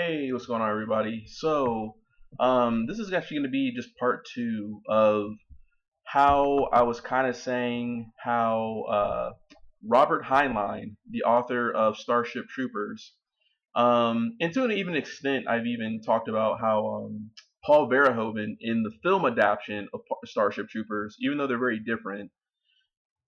Hey, what's going on, everybody? This is actually going to be just part two of how I was kind of saying how Robert Heinlein, the author of Starship Troopers, and to an even extent, I've even talked about how Paul Verhoeven in the film adaptation of Starship Troopers, even though they're very different,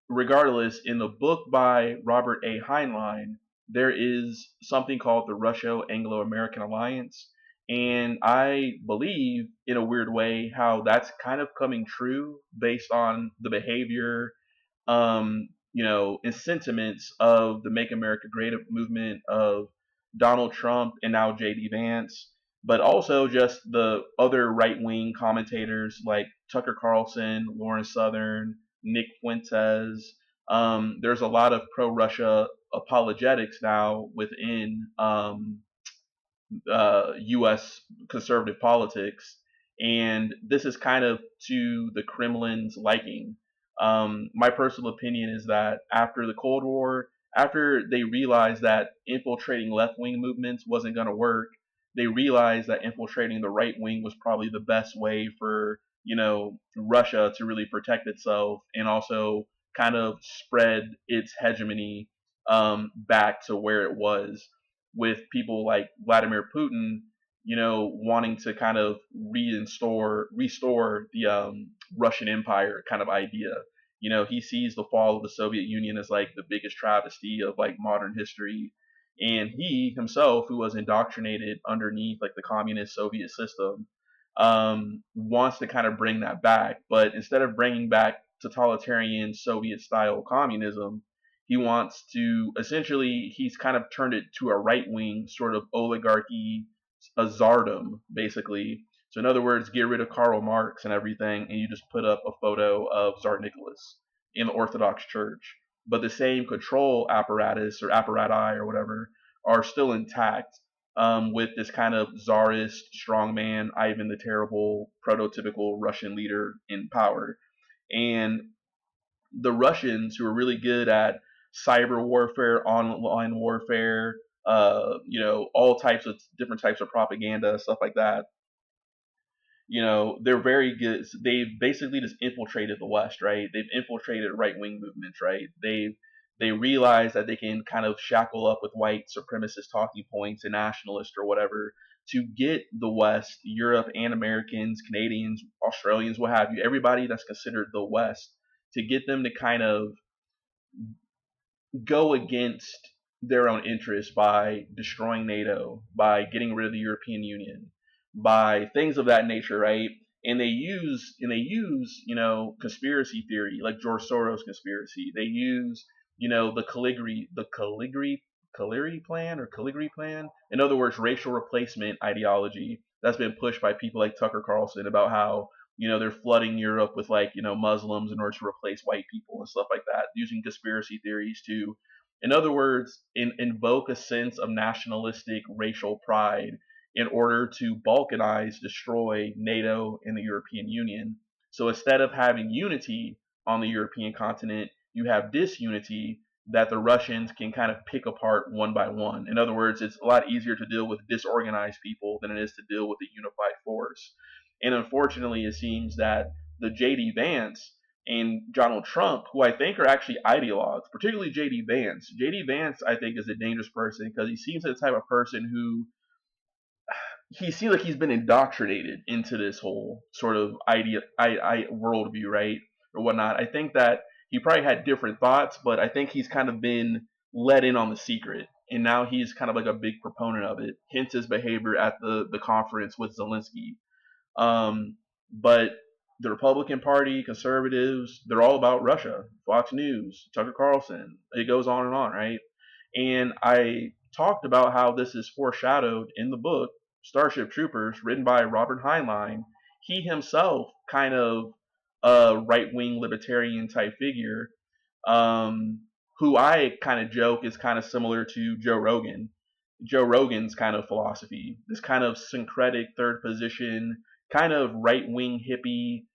regardless, in the book by Robert A. Heinlein, there is something called the Russo-Anglo American Alliance. And I believe, in a weird way, how that's kind of coming true based on the behavior, and sentiments of the Make America Great movement of Donald Trump and now J.D. Vance, but also just the other right wing commentators like Tucker Carlson, Lauren Southern, Nick Fuentes. There's a lot of pro Russia apologetics now within U.S. conservative politics, and this is kind of to the Kremlin's liking. My personal opinion is that after the Cold War, after they realized that infiltrating left wing movements wasn't going to work, they realized that infiltrating the right wing was probably the best way for Russia to really protect itself and also kind of spread its hegemony back to where it was, with people like Vladimir Putin, wanting to kind of restore the Russian Empire kind of idea. He sees the fall of the Soviet Union as like the biggest travesty of like modern history, and he himself, who was indoctrinated underneath like the communist Soviet system, wants to kind of bring that back. But instead of bringing back totalitarian Soviet style communism, he wants to essentially, he's kind of turned it to a right wing sort of oligarchy, a czardom, basically. So, in other words, get rid of Karl Marx and everything, and you just put up a photo of Tsar Nicholas in the Orthodox Church. But the same control apparatus or apparati or whatever are still intact, with this kind of czarist strongman, Ivan the Terrible, prototypical Russian leader in power. And the Russians, who are really good at cyber warfare, online warfare, all types of different types of propaganda, stuff like that. They're very good. They've basically just infiltrated the West, right? They've infiltrated right wing movements, right? They realize that they can kind of shackle up with white supremacist talking points and nationalists or whatever to get the West, Europe, and Americans, Canadians, Australians, what have you, everybody that's considered the West, to get them to kind of go against their own interests by destroying NATO, by getting rid of the European Union, by things of that nature, right? And they use conspiracy theory like George Soros conspiracy. They use the Caligari plan. In other words, racial replacement ideology that's been pushed by people like Tucker Carlson about how they're flooding Europe with like Muslims in order to replace white people and stuff like that, using conspiracy theories to, in other words, invoke a sense of nationalistic racial pride in order to balkanize, destroy NATO and the European Union. So instead of having unity on the European continent, you have disunity that the Russians can kind of pick apart one by one. In other words, it's a lot easier to deal with disorganized people than it is to deal with a unified force. And unfortunately, it seems that the J.D. Vance and Donald Trump, who I think are actually ideologues, particularly J.D. Vance. J.D. Vance, I think, is a dangerous person because he seems like the type of person who, he seems like he's been indoctrinated into this whole sort of worldview, right, or whatnot. I think that he probably had different thoughts, but I think he's kind of been let in on the secret, and now he's kind of like a big proponent of it. Hence his behavior at the conference with Zelensky. But the Republican Party, conservatives, they're all about Russia. Fox News, Tucker Carlson, it goes on and on, right? And I talked about how this is foreshadowed in the book Starship Troopers, written by Robert Heinlein. He himself, kind of a right wing libertarian type figure, who I kind of joke is kind of similar to Joe Rogan. Joe Rogan's kind of philosophy, this kind of syncretic third position, kind of right wing hippie,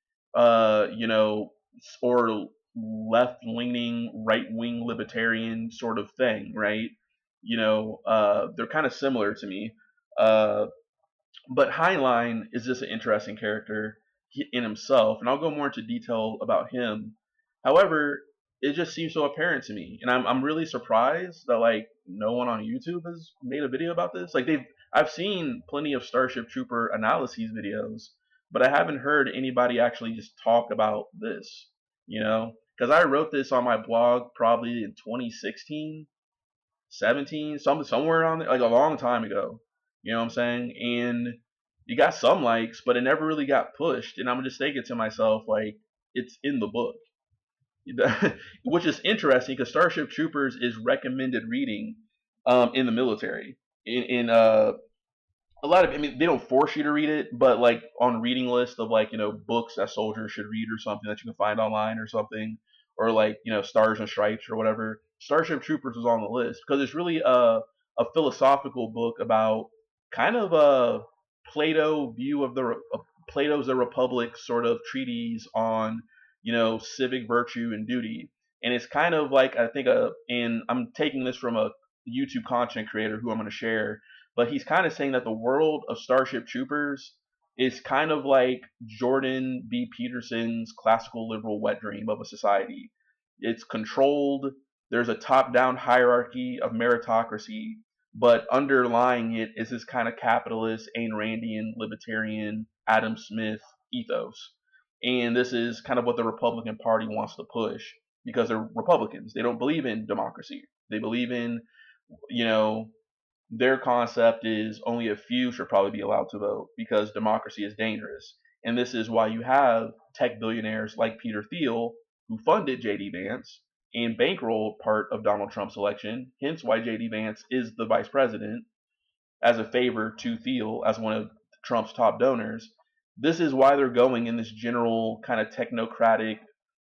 or left leaning, right wing libertarian sort of thing, right? They're kind of similar to me. Uh, but Heinlein is just an interesting character in himself, and I'll go more into detail about him. However, it just seems so apparent to me, and I'm really surprised that like no one on YouTube has made a video about this. Like I've seen plenty of Starship Trooper analyses videos, but I haven't heard anybody actually just talk about this. You know, because I wrote this on my blog probably in 2016, 17, somewhere around there, like a long time ago. You know what I'm saying? And you got some likes, but it never really got pushed. And I'm just thinking to myself, like, it's in the book, which is interesting because Starship Troopers is recommended reading in the military. In a lot of, I mean, they don't force you to read it, but like on reading list of like, books that soldiers should read or something that you can find online or something, or like, Stars and Stripes or whatever. Starship Troopers is on the list because it's really a philosophical book about kind of a Plato view of Plato's The Republic sort of treatise on, civic virtue and duty. And it's kind of like, I think, and I'm taking this from a YouTube content creator who I'm going to share, but he's kind of saying that the world of Starship Troopers is kind of like Jordan B. Peterson's classical liberal wet dream of a society. It's controlled, there's a top down hierarchy of meritocracy, but underlying it is this kind of capitalist, Ayn Randian, libertarian, Adam Smith ethos. And this is kind of what the Republican Party wants to push because they're Republicans. They don't believe in democracy. They believe in, you know, their concept is only a few should probably be allowed to vote because democracy is dangerous. And this is why you have tech billionaires like Peter Thiel, who funded jdvance and bankrolled part of Donald Trump's election, hence why jdvance is the vice president as a favor to Thiel as one of Trump's top donors. This is why they're going in this general kind of technocratic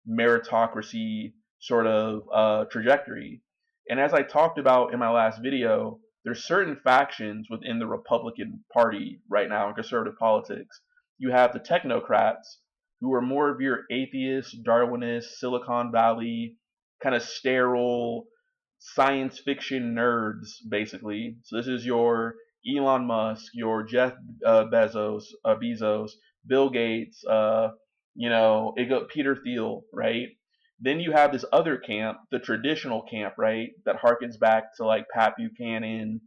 meritocracy sort of trajectory. And as I talked about in my last video, there's certain factions within the Republican Party right now in conservative politics. You have the technocrats, who are more of your atheist, Darwinist, Silicon Valley, kind of sterile science fiction nerds, basically. So this is your Elon Musk, your Jeff Bezos, Bill Gates, Peter Thiel, right? Then you have this other camp, the traditional camp, right, that harkens back to like Pat Buchanan,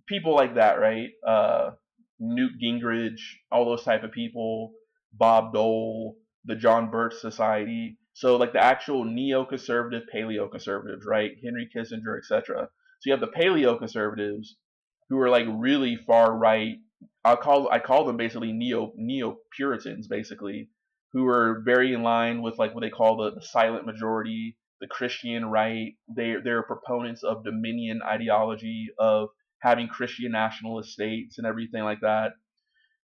people like that, right? Newt Gingrich, all those type of people, Bob Dole, the John Birch Society. So like the actual neoconservative, paleoconservatives, right? Henry Kissinger, etc. So you have the paleoconservatives who are like really far right. I call them basically neo Puritans, basically, who are very in line with like what they call the silent majority, the Christian right. They're proponents of dominion ideology, of having Christian nationalist states and everything like that.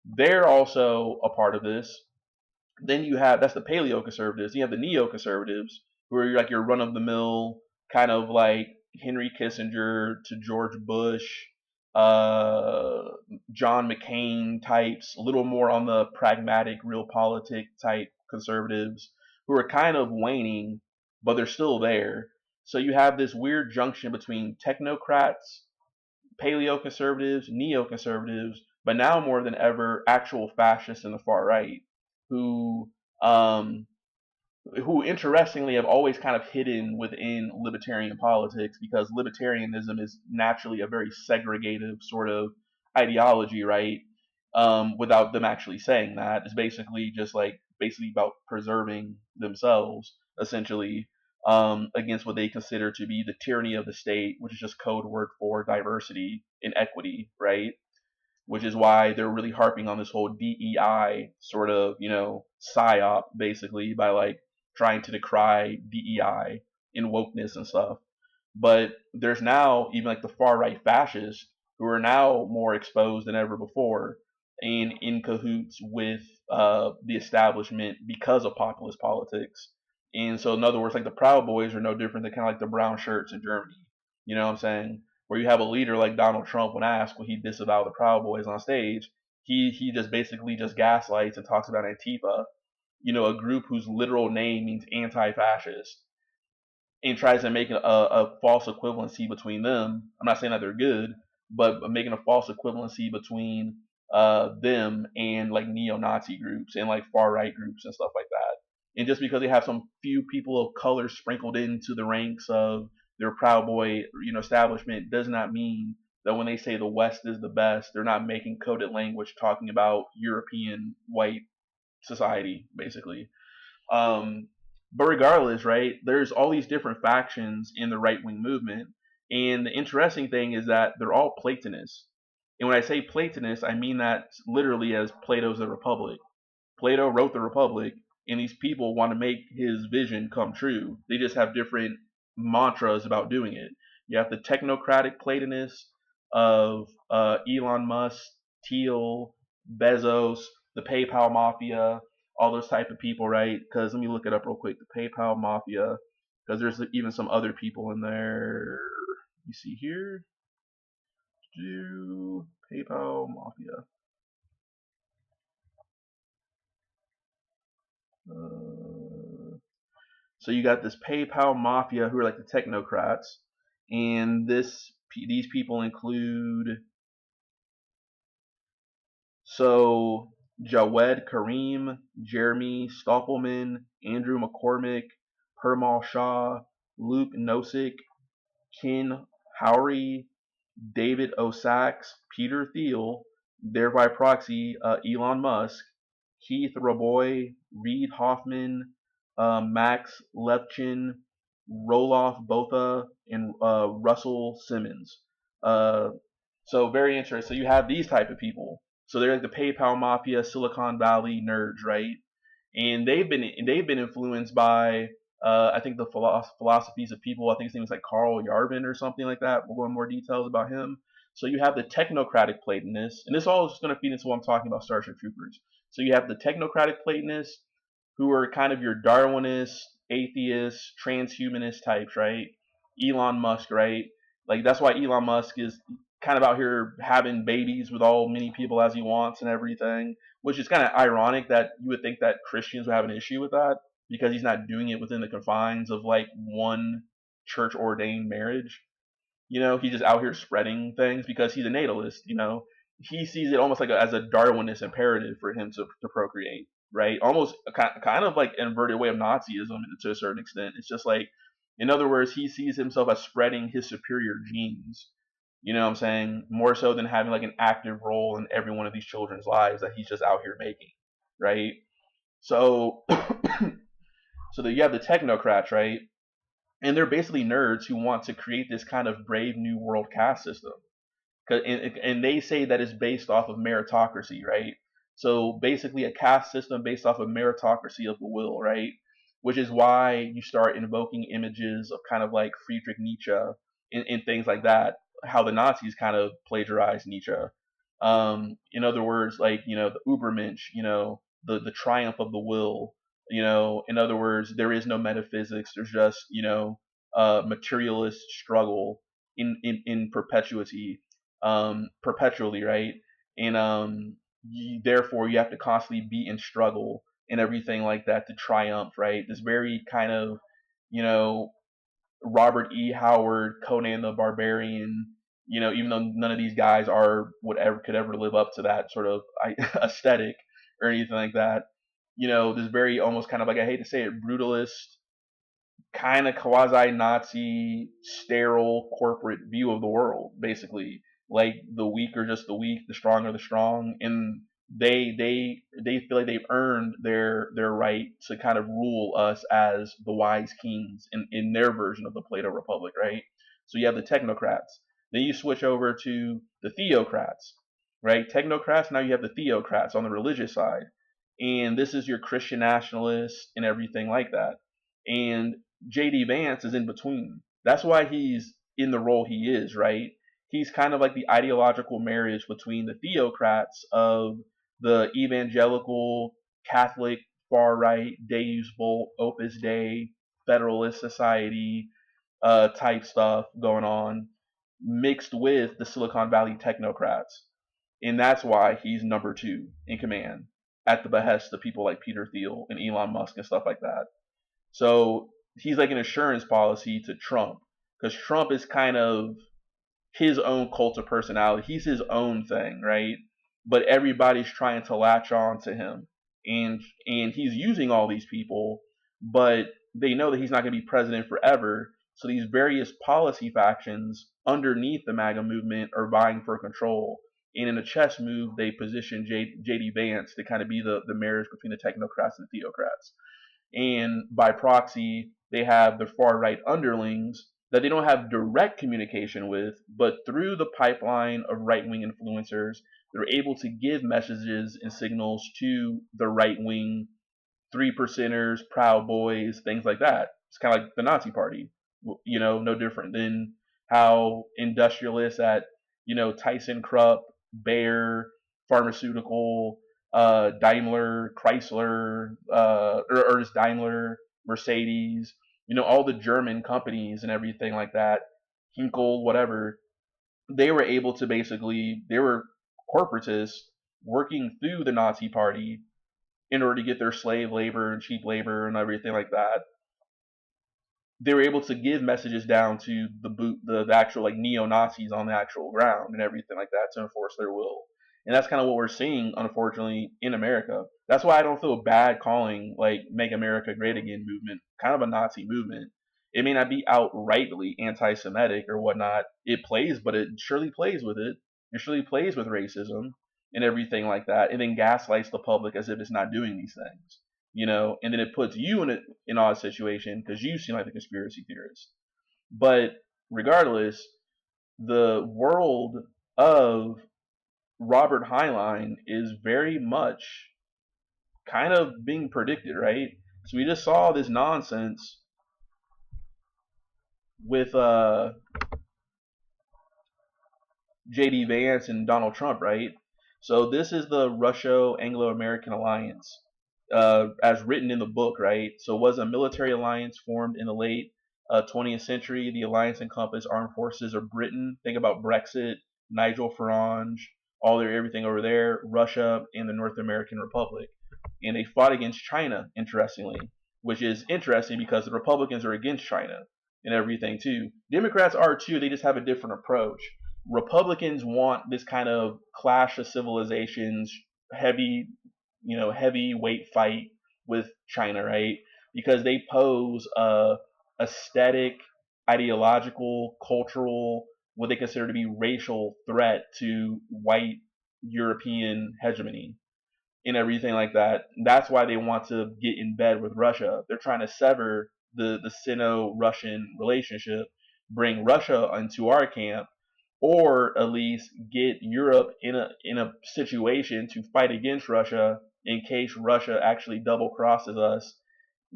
They're also a part of this. Then you have, that's the paleo conservatives. You have the neoconservatives, who are like your run of the mill, kind of like Henry Kissinger to George Bush, uh, John McCain types, a little more on the pragmatic, realpolitik type conservatives, who are kind of waning, but they're still there. So you have this weird junction between technocrats, paleoconservatives, neoconservatives, but now more than ever, actual fascists in the far right, who um, who interestingly have always kind of hidden within libertarian politics because libertarianism is naturally a very segregative sort of ideology, right? Without them actually saying that, it's basically just like basically about preserving themselves essentially against what they consider to be the tyranny of the state, which is just code word for diversity and equity, right? Which is why they're really harping on this whole DEI sort of, psyop, basically, by like trying to decry DEI and wokeness and stuff. But there's now even like the far right fascists who are now more exposed than ever before and in cahoots with the establishment because of populist politics. And so, in other words, like the Proud Boys are no different than kind of like the brown shirts in Germany. You know what I'm saying? Where you have a leader like Donald Trump, when asked will he disavow the Proud Boys on stage, he just basically just gaslights and talks about Antifa, a group whose literal name means anti-fascist, and tries to make a false equivalency between them. I'm not saying that they're good, but making a false equivalency between them and like neo-Nazi groups and like far right groups and stuff like that. And just because they have some few people of color sprinkled into the ranks of their Proud Boy, establishment does not mean that when they say the West is the best, they're not making coded language talking about European white society, basically. Um, but regardless, right, there's all these different factions in the right wing movement. And the interesting thing is that they're all Platonists. And when I say Platonist, I mean that literally as Plato's The Republic. Plato wrote the Republic, and these people want to make his vision come true. They just have different mantras about doing it. You have the technocratic Platonists of Elon Musk, Thiel, Bezos, the PayPal mafia, all those type of people, right? Because let me look it up real quick. The PayPal mafia, because there's even some other people in there. You see here, do PayPal mafia. So you got this PayPal mafia who are like the technocrats, and these people include Jawed Karim, Jeremy Stoppelman, Andrew McCormick, Hermal Shah, Luke Nosik, Ken Howry, David Osaks, Peter Thiel, thereby proxy Elon Musk, Keith Raboy, Reid Hoffman, Max Levchin, Roloff Botha, and Russell Simmons. Uh, so very interesting. So you have these type of people. So they're like the PayPal mafia, Silicon Valley nerds, right? And they've been influenced by I think the philosophies of people. I think his name is like Carl Yarvin or something like that. We'll go into more details about him. So you have the technocratic Platonists, and this all is going to feed into what I'm talking about, Starship Troopers. So you have the technocratic Platonists, who are kind of your Darwinist, atheist, transhumanist types, right? Elon Musk, right? Like that's why Elon Musk is kind of out here having babies with all many people as he wants and everything, which is kind of ironic that you would think that Christians would have an issue with that because he's not doing it within the confines of like one church ordained marriage. He's just out here spreading things because he's a natalist. He sees it almost like as a Darwinist imperative for him to procreate, right? Almost kind of like an inverted way of Nazism to a certain extent. It's just like, in other words, he sees himself as spreading his superior genes. You know what I'm saying? More so than having like an active role in every one of these children's lives that he's just out here making, right? So, so that you have the technocrats, right? And they're basically nerds who want to create this kind of brave new world caste system. And they say that it's based off of meritocracy, right? So basically, a caste system based off of meritocracy of the will, right? Which is why you start invoking images of kind of like Friedrich Nietzsche and things like that. How the Nazis kind of plagiarized Nietzsche. In other words, like the Übermensch, the triumph of the will. In other words, there is no metaphysics. There's just materialist struggle in perpetuity, perpetually, right? And therefore, you have to constantly be in struggle and everything like that to triumph, right? This very kind of, you know, Robert E. Howard, Conan the Barbarian. Even though none of these guys are could ever live up to that sort of aesthetic or anything like that. This very almost kind of like, I hate to say it, brutalist, kind of quasi-Nazi, sterile corporate view of the world, basically. Like the weak are just the weak, the strong are the strong, and they feel like they've earned their right to kind of rule us as the wise kings in their version of the Plato Republic, right? So you have the technocrats. Then you switch over to the theocrats, right? Technocrats. Now you have the theocrats on the religious side, and this is your Christian nationalists and everything like that. And jdvance is in between. That's why he's in the role he is, right? He's kind of like the ideological marriage between the theocrats of the evangelical, Catholic, far right, Deus Vult, Opus Dei, Federalist Society type stuff going on, mixed with the Silicon Valley technocrats. And that's why he's number two in command at the behest of people like Peter Thiel and Elon Musk and stuff like that. So he's like an assurance policy to Trump, because Trump is kind of his own cult of personality. He's his own thing, right? But everybody's trying to latch on to him, and he's using all these people, but they know that he's not going to be president forever. So these various policy factions underneath the MAGA movement are vying for control. And in a chess move, they position JD Vance to kind of be the marriage between the technocrats and the theocrats. And by proxy, they have the far right underlings that they don't have direct communication with, but through the pipeline of right wing influencers, they're able to give messages and signals to the right wing three percenters, Proud Boys, things like that. It's kind of like the Nazi Party, no different than how industrialists at, Tyson Krupp, Bayer, Pharmaceutical, Daimler, Chrysler, or Ernst Daimler, Mercedes, all the German companies and everything like that, Hinkel, whatever, they were able to basically, they were corporatists working through the Nazi Party in order to get their slave labor and cheap labor and everything like that. They were able to give messages down to the actual like neo-Nazis on the actual ground and everything like that to enforce their will. And that's kind of what we're seeing, unfortunately, in America. That's why I don't feel bad calling like Make America Great Again movement kind of a Nazi movement. It may not be outrightly anti-Semitic or whatnot. It plays, but it surely plays with it. It surely plays with racism and everything like that, and then gaslights the public as if it's not doing these things, and then it puts you in an odd situation because you seem like the conspiracy theorist. But regardless, the world of Robert Heinlein is very much kind of being predicted, right? So we just saw this nonsense with J.D. Vance and Donald Trump, right? So this is the Russo-Anglo-American alliance, as written in the book, right? So it was a military alliance formed in the late 20th century. The alliance encompassed armed forces of Britain. Think about Brexit, Nigel Farage, everything over there, Russia, and the North American Republic. And they fought against China, interestingly, which is interesting because the Republicans are against China and everything too. Democrats are too. They just have a different approach. Republicans want this kind of clash of civilizations, heavyweight fight with China, right? Because they pose a aesthetic, ideological, cultural, what they consider to be racial threat to white European hegemony and everything like that. That's why they want to get in bed with Russia. They're trying to sever the Sino-Russian relationship, bring Russia into our camp, or at least get Europe in a situation to fight against Russia in case Russia actually double crosses us,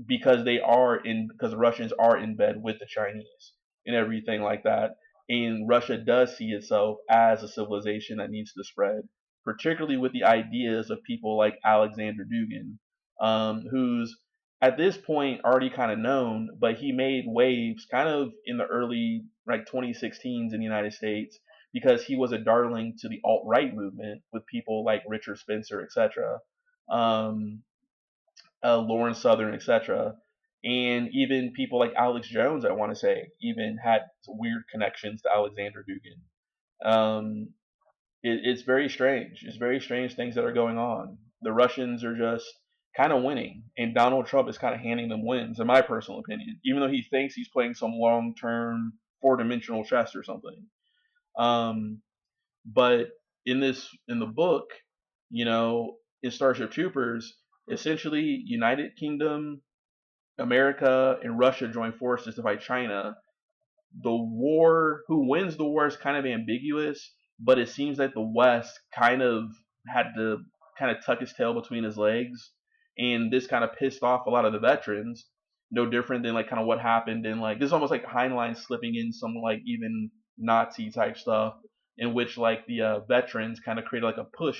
because because the Russians are in bed with the Chinese and everything like that. And Russia does see itself as a civilization that needs to spread, particularly with the ideas of people like Aleksandr Dugin, who's at this point already kind of known, but he made waves kind of in the early 2016s in the United States because he was a darling to the alt-right movement with people like Richard Spencer, etc., Lauren Southern, etc., and even people like Alex Jones, I want to say, even had weird connections to Aleksandr Dugin. It's very strange. It's very strange things that are going on. The Russians are just kind of winning, and Donald Trump is kind of handing them wins, in my personal opinion, even though he thinks he's playing some long-term four-dimensional chess or something. But in the book, in Starship Troopers, essentially United Kingdom, America, and Russia join forces to fight China. The war, who wins the war is kind of ambiguous, but it seems that the West kind of had to kind of tuck his tail between his legs, and this kind of pissed off a lot of the veterans. No different than like kind of what happened in like, this is almost like Heinlein slipping in some like even Nazi type stuff, in which like the veterans kind of created like a push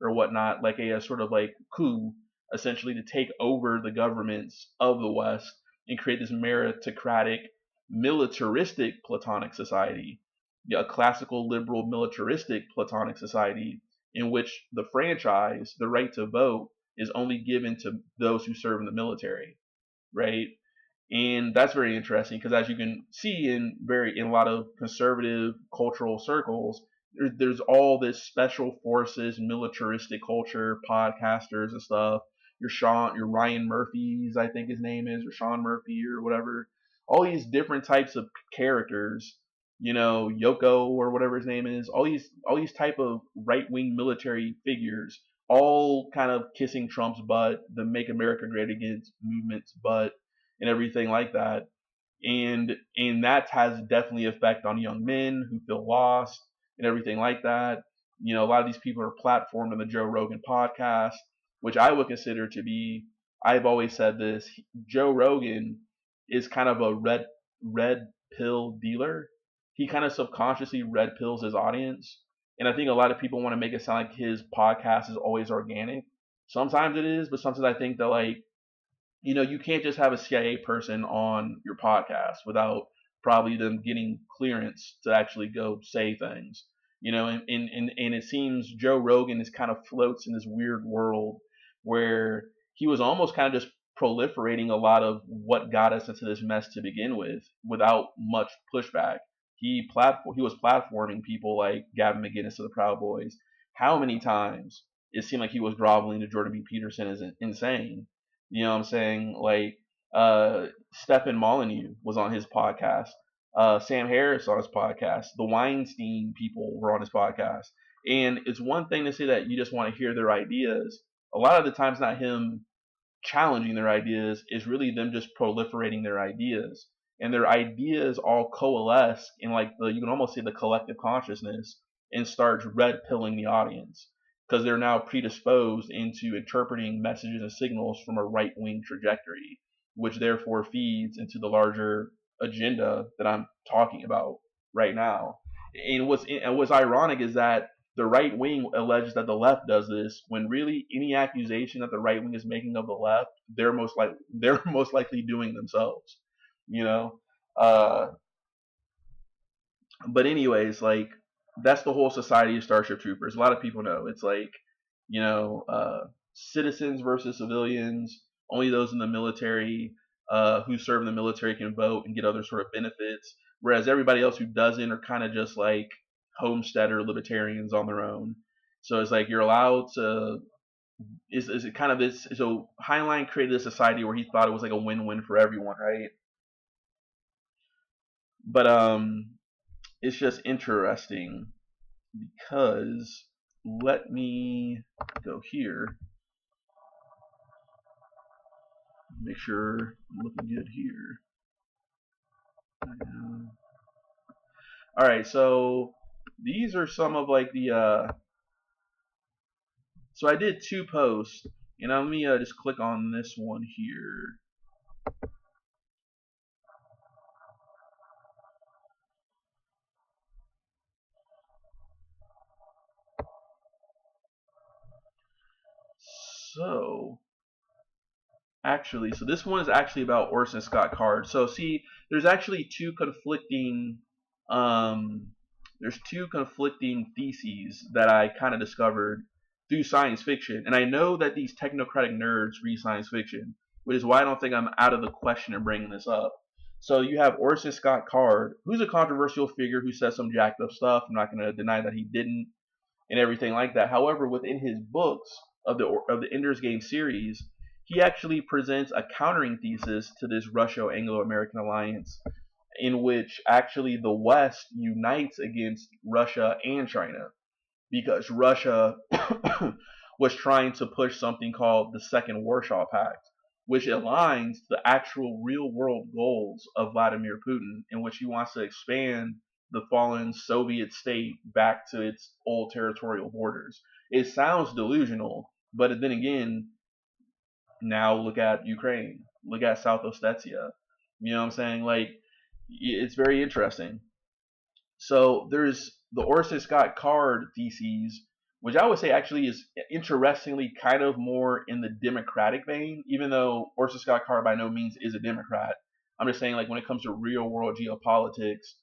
or whatnot, like a sort of like coup, essentially to take over the governments of the West and create this meritocratic, militaristic Platonic society, a classical liberal militaristic Platonic society in which the franchise, the right to vote, is only given to those who serve in the military, right? And that's very interesting because, as you can see in a lot of conservative cultural circles, there's all this special forces, militaristic culture, podcasters and stuff. Your Ryan Murphy's, I think his name is, or Sean Murphy or whatever. All these different types of characters, Yoko or whatever his name is. All these type of right wing military figures, all kind of kissing Trump's butt, the Make America Great Again movement's butt, and everything like that. And that has definitely effect on young men who feel lost and everything like that. A lot of these people are platformed on the Joe Rogan podcast, which I would consider to be. I've always said this: Joe Rogan is kind of a red pill dealer. He kind of subconsciously red pills his audience, and I think a lot of people want to make it sound like his podcast is always organic. Sometimes it is, but sometimes I think that, like, you can't just have a CIA person on your podcast without probably them getting clearance to actually go say things. And it seems Joe Rogan is kind of floats in this weird world where he was almost kind of just proliferating a lot of what got us into this mess to begin with without much pushback. He was platforming people like Gavin McInnes of the Proud Boys. How many times it seemed like he was groveling to Jordan B. Peterson is insane. You know what I'm saying? Like, Stephen Molyneux was on his podcast. Sam Harris on his podcast. The Weinstein people were on his podcast. And it's one thing to say that you just want to hear their ideas. A lot of the times, not him challenging their ideas, is really them just proliferating their ideas. And their ideas all coalesce in, like, you can almost say the collective consciousness, and starts red pilling the audience because they're now predisposed into interpreting messages and signals from a right wing trajectory, which therefore feeds into the larger agenda that I'm talking about right now. And what's ironic is that the right wing alleges that the left does this, when really any accusation that the right wing is making of the left, they're most likely doing themselves. You know, uh, but anyways, like, that's the whole Society of Starship Troopers. A lot of people know it's like, you know, citizens versus civilians. Only those in the military, who serve in the military, can vote and get other sort of benefits, whereas everybody else who doesn't are kind of just like homesteader libertarians on their own. So it's like you're allowed to. Is it kind of this? So Heinlein created a society where he thought it was like a win-win for everyone, right? But it's just interesting because, let me go here, make sure I'm looking good here. All right, so these are some of like the. So I did 2 posts, and let me just click on this one here. So so this one is actually about Orson Scott Card. So see, there's actually um, two conflicting theses that I kind of discovered through science fiction, and I know that these technocratic nerds read science fiction, which is why I don't think I'm out of the question in bringing this up. So you have Orson Scott Card, who's a controversial figure who says some jacked up stuff. I'm not going to deny that he didn't, and everything like that. However, within his books of the Ender's Game series, he actually presents a countering thesis to this Russo-Anglo-American alliance, in which actually the West unites against Russia and China because Russia was trying to push something called the Second Warsaw Pact, which aligns to the actual real world goals of Vladimir Putin, in which he wants to expand the fallen Soviet state back to its old territorial borders. It sounds delusional, but then again, now look at Ukraine, look at South Ossetia. You know what I'm saying? Like, it's very interesting. So there's the Orson Scott Card theses, which I would say actually is interestingly kind of more in the Democratic vein, even though Orson Scott Card by no means is a Democrat. I'm just saying, like, when it comes to real world geopolitics,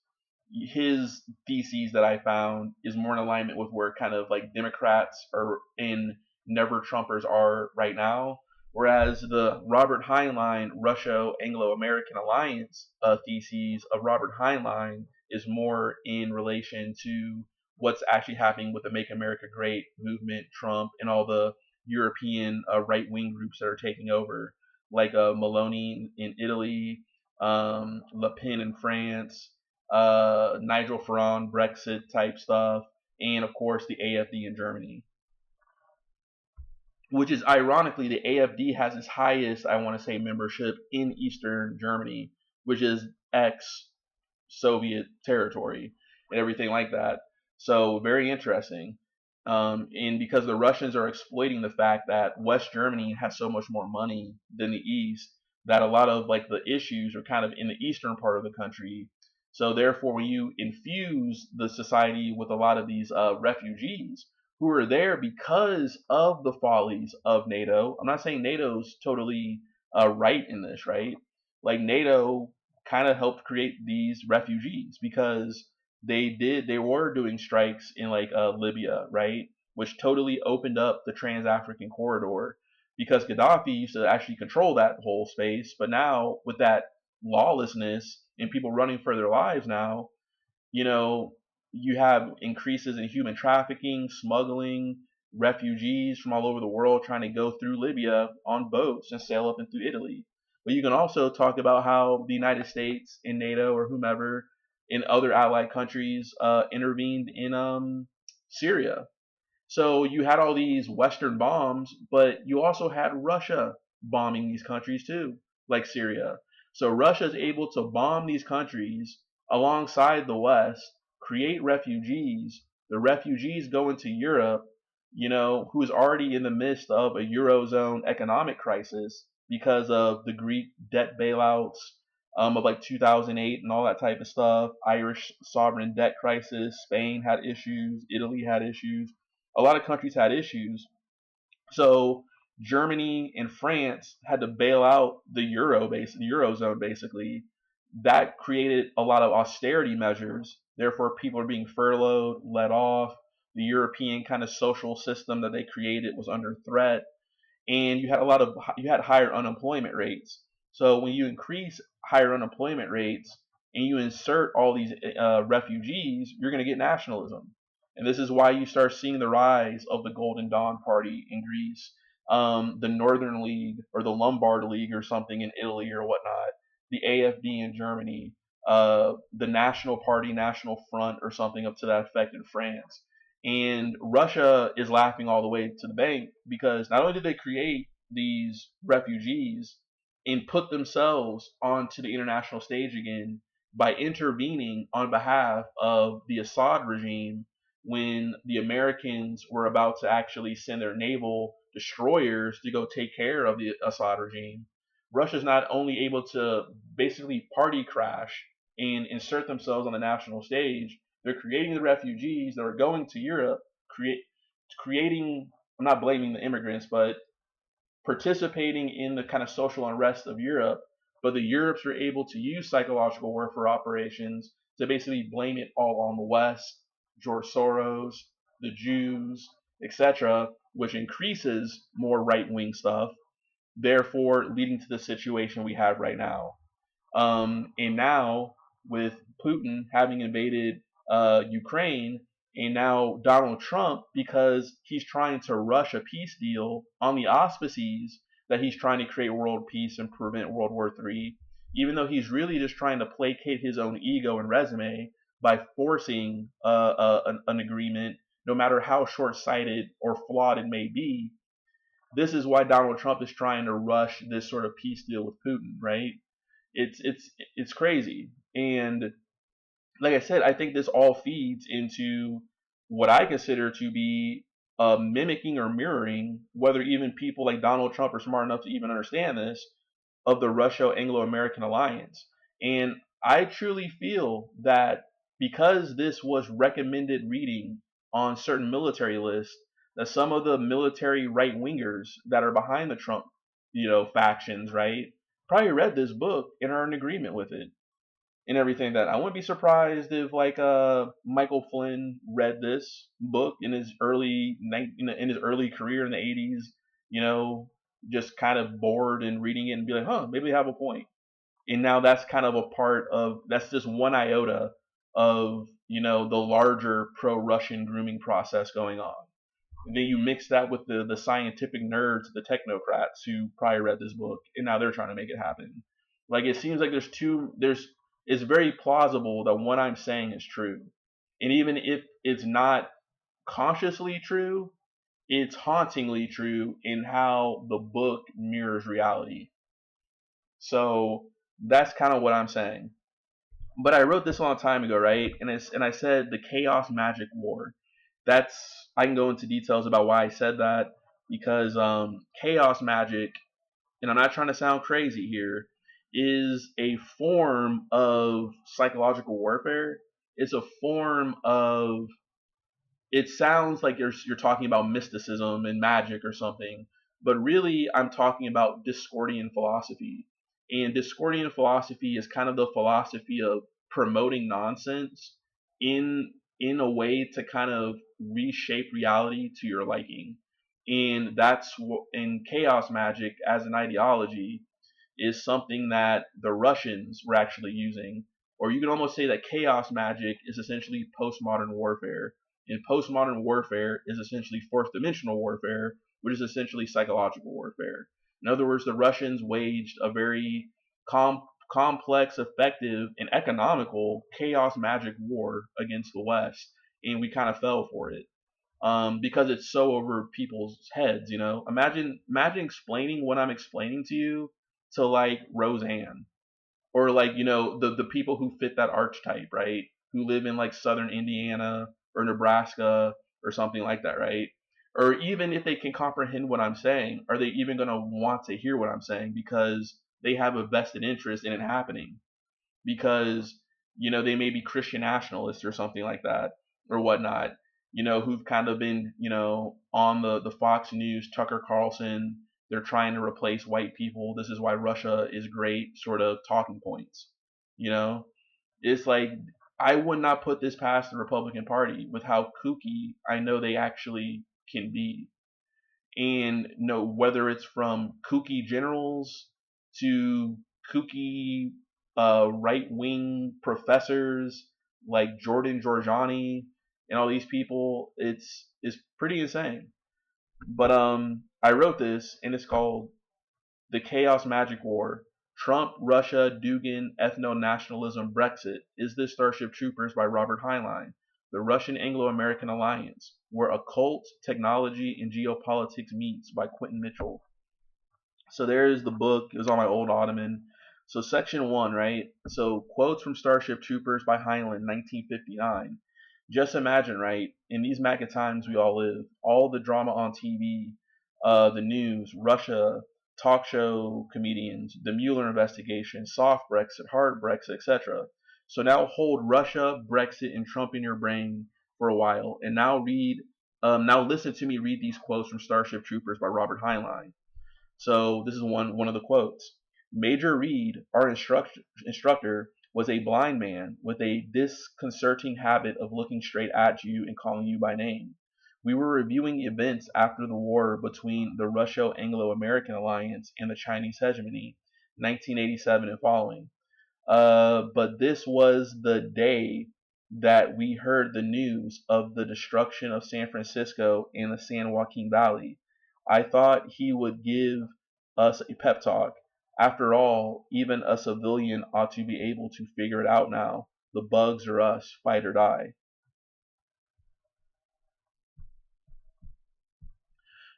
his theses that I found is more in alignment with where kind of like Democrats are in never Trumpers are right now. Whereas the Robert Heinlein Russo-Anglo-American alliance theses of Robert Heinlein is more in relation to what's actually happening with the Make America Great movement, Trump, and all the European right-wing groups that are taking over, like Meloni in Italy, Le Pen in France, Nigel Farage Brexit type stuff, and of course the AFD in Germany. Which is ironically, the AFD has its highest, I want to say, membership in Eastern Germany, which is ex Soviet territory and everything like that. So very interesting. And because the Russians are exploiting the fact that West Germany has so much more money than the East, that a lot of like the issues are kind of in the eastern part of the country. So therefore, when you infuse the society with a lot of these refugees who are there because of the follies of NATO, I'm not saying NATO's totally right in this, right? Like NATO kind of helped create these refugees because they were doing strikes in like Libya, right, which totally opened up the trans-African corridor because Gaddafi used to actually control that whole space, but now with that lawlessness and people running for their lives now, you know, you have increases in human trafficking, smuggling, refugees from all over the world trying to go through Libya on boats and sail up into Italy. But you can also talk about how the United States and NATO or whomever in other allied countries intervened in Syria. So you had all these Western bombs, but you also had Russia bombing these countries too, like Syria. So Russia is able to bomb these countries alongside the West, create refugees. The refugees go into Europe, who is already in the midst of a Eurozone economic crisis because of the Greek debt bailouts of like 2008 and all that type of stuff. Irish sovereign debt crisis. Spain had issues. Italy had issues. A lot of countries had issues. So Germany and France had to bail out the eurozone basically. That created a lot of austerity measures. Therefore, people are being furloughed, let off. The European kind of social system that they created was under threat, and you had higher unemployment rates. So when you increase higher unemployment rates and you insert all these refugees, you're going to get nationalism, and this is why you start seeing the rise of the Golden Dawn Party in Greece, the Northern League or the Lombard League or something in Italy or whatnot, the AFD in Germany, the National Party, National Front or something up to that effect in France. And Russia is laughing all the way to the bank because not only did they create these refugees and put themselves onto the international stage again by intervening on behalf of the Assad regime when the Americans were about to actually send their naval destroyers to go take care of the Assad regime. Russia's not only able to basically party crash and insert themselves on the national stage, they're creating the refugees that are going to Europe, creating, I'm not blaming the immigrants, but participating in the kind of social unrest of Europe. But the Europes are able to use psychological warfare operations to basically blame it all on the West, George Soros, the Jews, etc., which increases more right wing stuff, therefore leading to the situation we have right now. And now, with Putin having invaded Ukraine, and now Donald Trump, because he's trying to rush a peace deal on the auspices that he's trying to create world peace and prevent World War III, even though he's really just trying to placate his own ego and resume by forcing an agreement, no matter how short sighted or flawed it may be. This is why Donald Trump is trying to rush this sort of peace deal with Putin, right? It's crazy. And like I said, I think this all feeds into what I consider to be mimicking or mirroring, whether even people like Donald Trump are smart enough to even understand this, of the Russo-Anglo-American alliance. And I truly feel that because this was recommended reading on certain military lists, that some of the military right wingers that are behind the Trump, factions, right, probably read this book and are in agreement with it and everything. That I wouldn't be surprised if like Michael Flynn read this book in his early in his early career in the 80s, you know, just kind of bored and reading it and be like, huh, maybe they have a point. And now that's kind of a part of, that's just one iota of, the larger pro-Russian grooming process going on. And then you mix that with the scientific nerds, the technocrats who probably read this book, and now they're trying to make it happen. Like, it seems like it's very plausible that what I'm saying is true. And even if it's not consciously true, it's hauntingly true in how the book mirrors reality. So that's kind of what I'm saying. But I wrote this a long time ago, right? And I said the chaos magic war. That's, I can go into details about why I said that, because chaos magic, and I'm not trying to sound crazy here, is a form of psychological warfare. It's a form of, it sounds like you're talking about mysticism and magic or something, but really I'm talking about Discordian philosophy. And Discordian philosophy is kind of the philosophy of promoting nonsense in in a way to kind of reshape reality to your liking. And that's what, in chaos magic as an ideology, is something that the Russians were actually using. Or you can almost say that chaos magic is essentially postmodern warfare. And postmodern warfare is essentially fourth dimensional warfare, which is essentially psychological warfare. In other words, the Russians waged a very complex, effective, and economical chaos magic war against the West, and we kind of fell for it, because it's so over people's heads. Imagine explaining what I'm explaining to you to like Roseanne, or like the people who fit that archetype, right? Who live in like southern Indiana or Nebraska or something like that, right? Or even if they can comprehend what I'm saying, are they even going to want to hear what I'm saying because they have a vested interest in it happening? Because they may be Christian nationalists or something like that or whatnot, who've kind of been on the Fox News, Tucker Carlson. They're trying to replace white people. This is why Russia is great, sort of talking points. You know, it's like, I would not put this past the Republican Party with how kooky I know they actually can be. And whether it's from kooky generals to kooky right wing professors like Jordan Giorgiani and all these people, it's pretty insane. But I wrote this, and it's called The Chaos Magic War: Trump, Russia, Dugin, Ethno-Nationalism, Brexit. Is This Starship Troopers by Robert Heinlein. The Russian Anglo-American Alliance, Where Occult, Technology, and Geopolitics Meets by Quentin Mitchell. So there's the book. It was on my old ottoman. So section 1, right? So quotes from Starship Troopers by Heinlein, 1959. Just imagine, right? In these MAGA times we all live, all the drama on TV, the news, Russia, talk show comedians, the Mueller investigation, soft Brexit, hard Brexit, etc. So now hold Russia, Brexit, and Trump in your brain for a while, and now listen to me read these quotes from Starship Troopers by Robert Heinlein. So this is one of the quotes. Major Reed, our instructor, was a blind man with a disconcerting habit of looking straight at you and calling you by name. We were reviewing events after the war between the Russo-Anglo-American Alliance and the Chinese hegemony, 1987 and following. But this was the day that we heard the news of the destruction of San Francisco and the San Joaquin Valley. I thought he would give us a pep talk. After all, even a civilian ought to be able to figure it out now. The bugs are us, fight or die.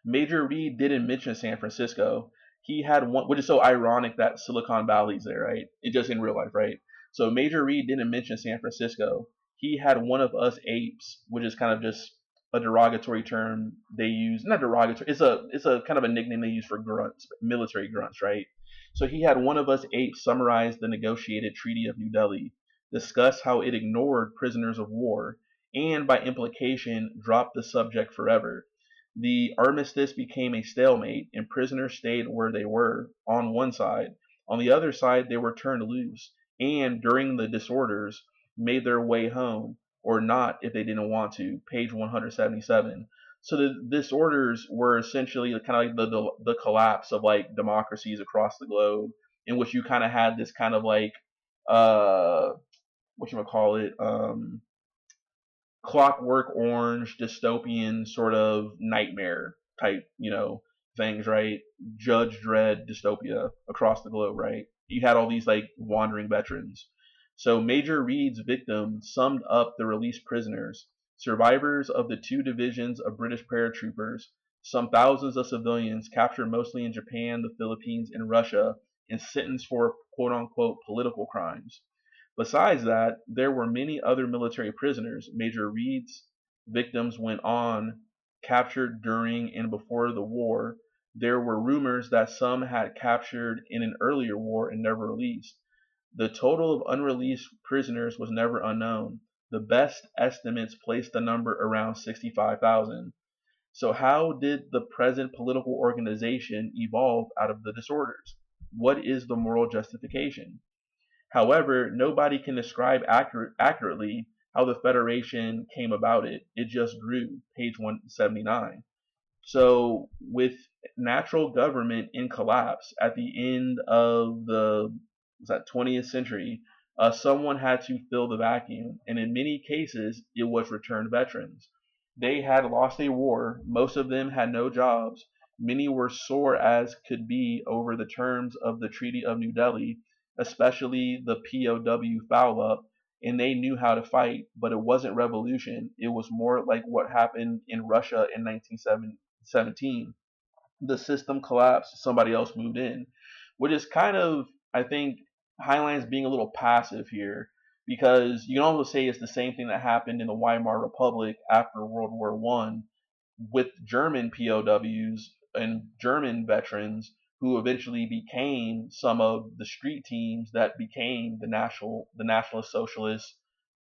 Major Reed didn't mention San Francisco. He had one, which is so ironic that Silicon Valley's there, right? It just in real life, right? So Major Reed didn't mention San Francisco. He had one of us apes, which is kind of just a derogatory term they use. Not derogatory. It's a kind of a nickname they use for grunts, military grunts, right? So he had one of us apes summarize the negotiated Treaty of New Delhi, discuss how it ignored prisoners of war, and by implication dropped the subject forever. The armistice became a stalemate, and prisoners stayed where they were, on one side. On the other side, they were turned loose, and, during the disorders, made their way home, or not if they didn't want to. Page 177. So the disorders were essentially kind of like the collapse of like democracies across the globe, in which you kind of had this kind of like uh what you call it, Clockwork Orange dystopian sort of nightmare type, things, right? Judge Dredd dystopia across the globe, right? You had all these like wandering veterans. So Major Reed's victim summed up the released prisoners, survivors of the two divisions of British paratroopers, some thousands of civilians captured mostly in Japan, the Philippines, and Russia, and sentenced for quote unquote political crimes. Besides that, there were many other military prisoners. Major Reed's victims went on, captured during and before the war. There were rumors that some had captured in an earlier war and never released. The total of unreleased prisoners was never unknown. The best estimates placed the number around 65,000. So how did the present political organization evolve out of the disorders? What is the moral justification? However, nobody can describe accurately how the Federation came about it. It just grew. Page 179. So, with natural government in collapse at the end of the 20th century, someone had to fill the vacuum, and in many cases, it was returned veterans. They had lost a war. Most of them had no jobs. Many were sore as could be over the terms of the Treaty of New Delhi, especially the POW foul up, and they knew how to fight, but it wasn't revolution. It was more like what happened in Russia in 1917. The system collapsed, somebody else moved in, which is kind of, I think, highlights being a little passive here, because you can also say it's the same thing that happened in the Weimar Republic after World War One with German POWs and German veterans who eventually became some of the street teams that became the Nationalist Socialist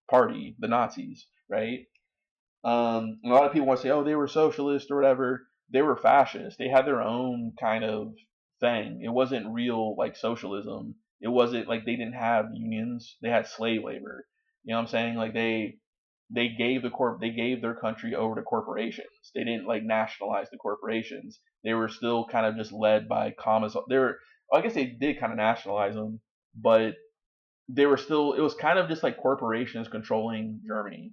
Party, the Nazis, right? A lot of people want to say, oh, they were socialist or whatever. They were fascist. They had their own kind of thing. It wasn't real like socialism. It wasn't like they didn't have unions. They had slave labor. You know what I'm saying? Like they gave their country over to corporations. They didn't like nationalize the corporations. They were still kind of just led by commas. I guess they did kind of nationalize them, but they were still. It was kind of just like corporations controlling Germany,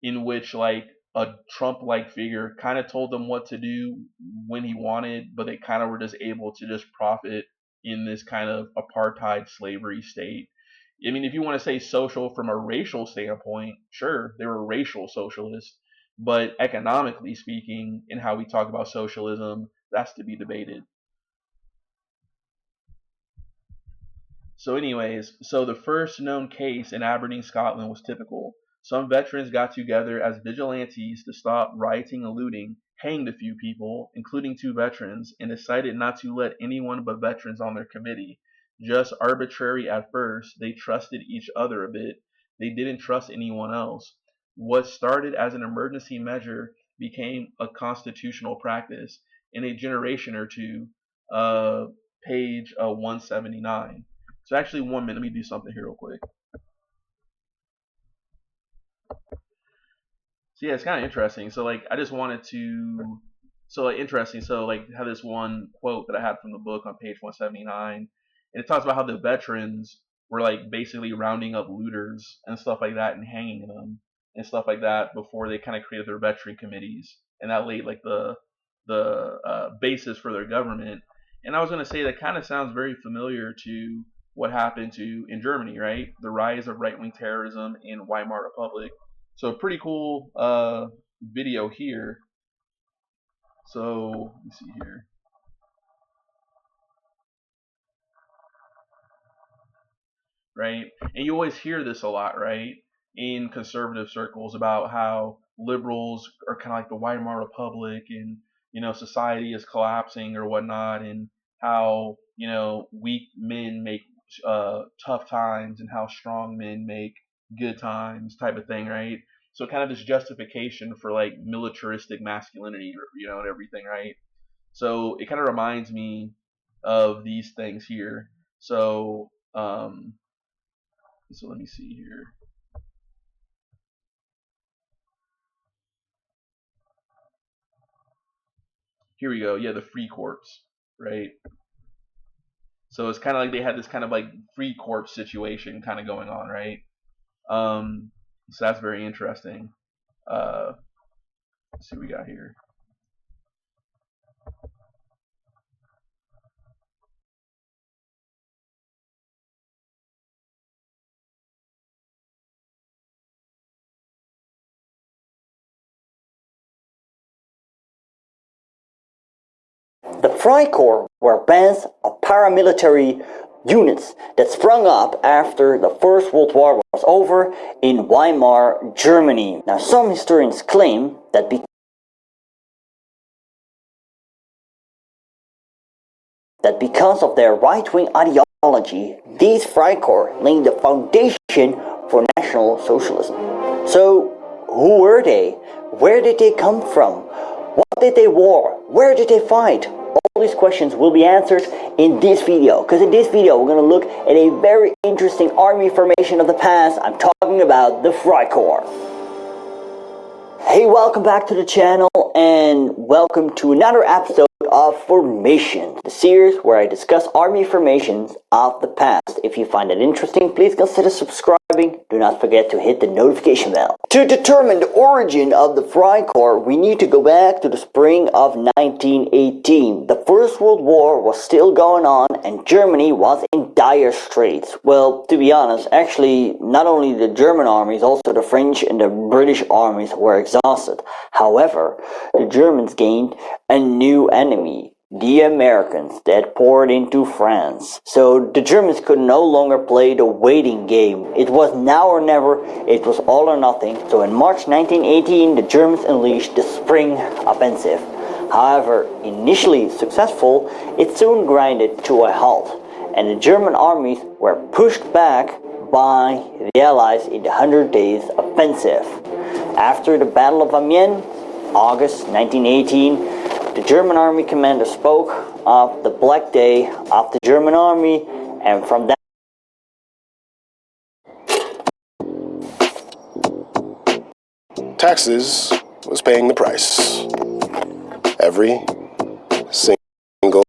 in which like a Trump like figure kind of told them what to do when he wanted, but they kind of were just able to just profit in this kind of apartheid slavery state. I mean, if you want to say social from a racial standpoint, sure, they were racial socialists, but economically speaking, in how we talk about socialism, that's to be debated. So, anyways, so the first known case in Aberdeen, Scotland was typical. Some veterans got together as vigilantes to stop rioting and looting, hanged a few people, including two veterans, and decided not to let anyone but veterans on their committee. Just arbitrary at first, they trusted each other a bit. They didn't trust anyone else. What started as an emergency measure became a constitutional practice in a generation or two. Uh, Page 179. So actually, 1 minute. Let me do something here real quick. So yeah, it's kind of interesting. So like, I just wanted to. So like, interesting. So like, have this one quote that I had from the book on page 179, and it talks about how the veterans were like basically rounding up looters and stuff like that and hanging them and stuff like that before they kind of created their veteran committees, and that laid like the basis for their government. And I was going to say that kind of sounds very familiar to what happened to in Germany, right? The rise of right wing terrorism in Weimar Republic. So pretty cool video here. So let me see here. Right? And you always hear this a lot, right? In conservative circles about how liberals are kind of like the Weimar Republic, and society is collapsing or whatnot, and how weak men make tough times, and how strong men make good times, type of thing, right? So kind of this justification for like militaristic masculinity, and everything, right? So it kind of reminds me of these things here. So let me see here. here we go. Yeah, the Free Corps, right? So it's kind of like they had this kind of like Free Corps situation kind of going on, right? So that's very interesting. Let's see what we got here. The Freikorps were bands of paramilitary units that sprung up after the First World War was over in Weimar, Germany. Now, some historians claim that because of their right-wing ideology, these Freikorps laid the foundation for National Socialism. So, who were they? Where did they come from? What did they war? Where did they fight? All these questions will be answered in this video, because in this video we're going to look at a very interesting army formation of the past. I'm talking about the Freikorps. Hey, welcome back to the channel and welcome to another episode of Formation, the series where I discuss army formations of the past. If you find it interesting, please consider subscribing. Do not forget to hit the notification bell. To determine the origin of the Freikorps, we need to go back to the spring of 1918. The First World War was still going on and Germany was in dire straits. Well, to be honest, actually not only the German armies, also the French and the British armies were exhausted. However, the Germans gained a new enemy, the Americans, that poured into France. So the Germans could no longer play the waiting game. It was now or never, it was all or nothing. So in March 1918, the Germans unleashed the Spring Offensive. However, initially successful, it soon grinded to a halt, and the German armies were pushed back by the Allies in the 100 Days Offensive. After the Battle of Amiens, August 1918, the German army commander spoke of the Black Day of the German army, and from that taxes was paying the price. Every single.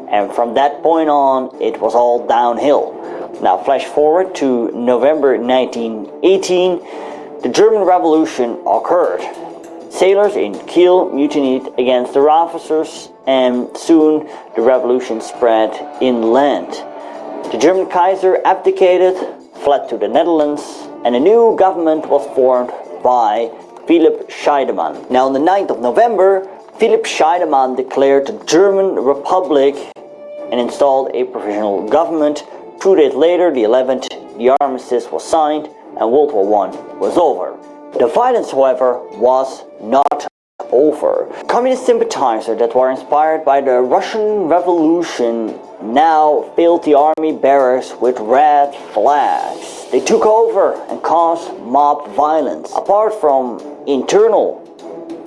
And from that point on, it was all downhill. Now flash forward to November 1918, the German Revolution occurred. Sailors in Kiel mutinied against their officers, and soon the revolution spread inland. The German Kaiser abdicated, fled to the Netherlands, and a new government was formed by Philipp Scheidemann. Now on the 9th of November, Philipp Scheidemann declared the German Republic and installed a provisional government. 2 days later, the 11th, the armistice was signed and World War I was over. The violence, however, was not over. Communist sympathizers that were inspired by the Russian Revolution now filled the army barracks with red flags. They took over and caused mob violence. Apart from internal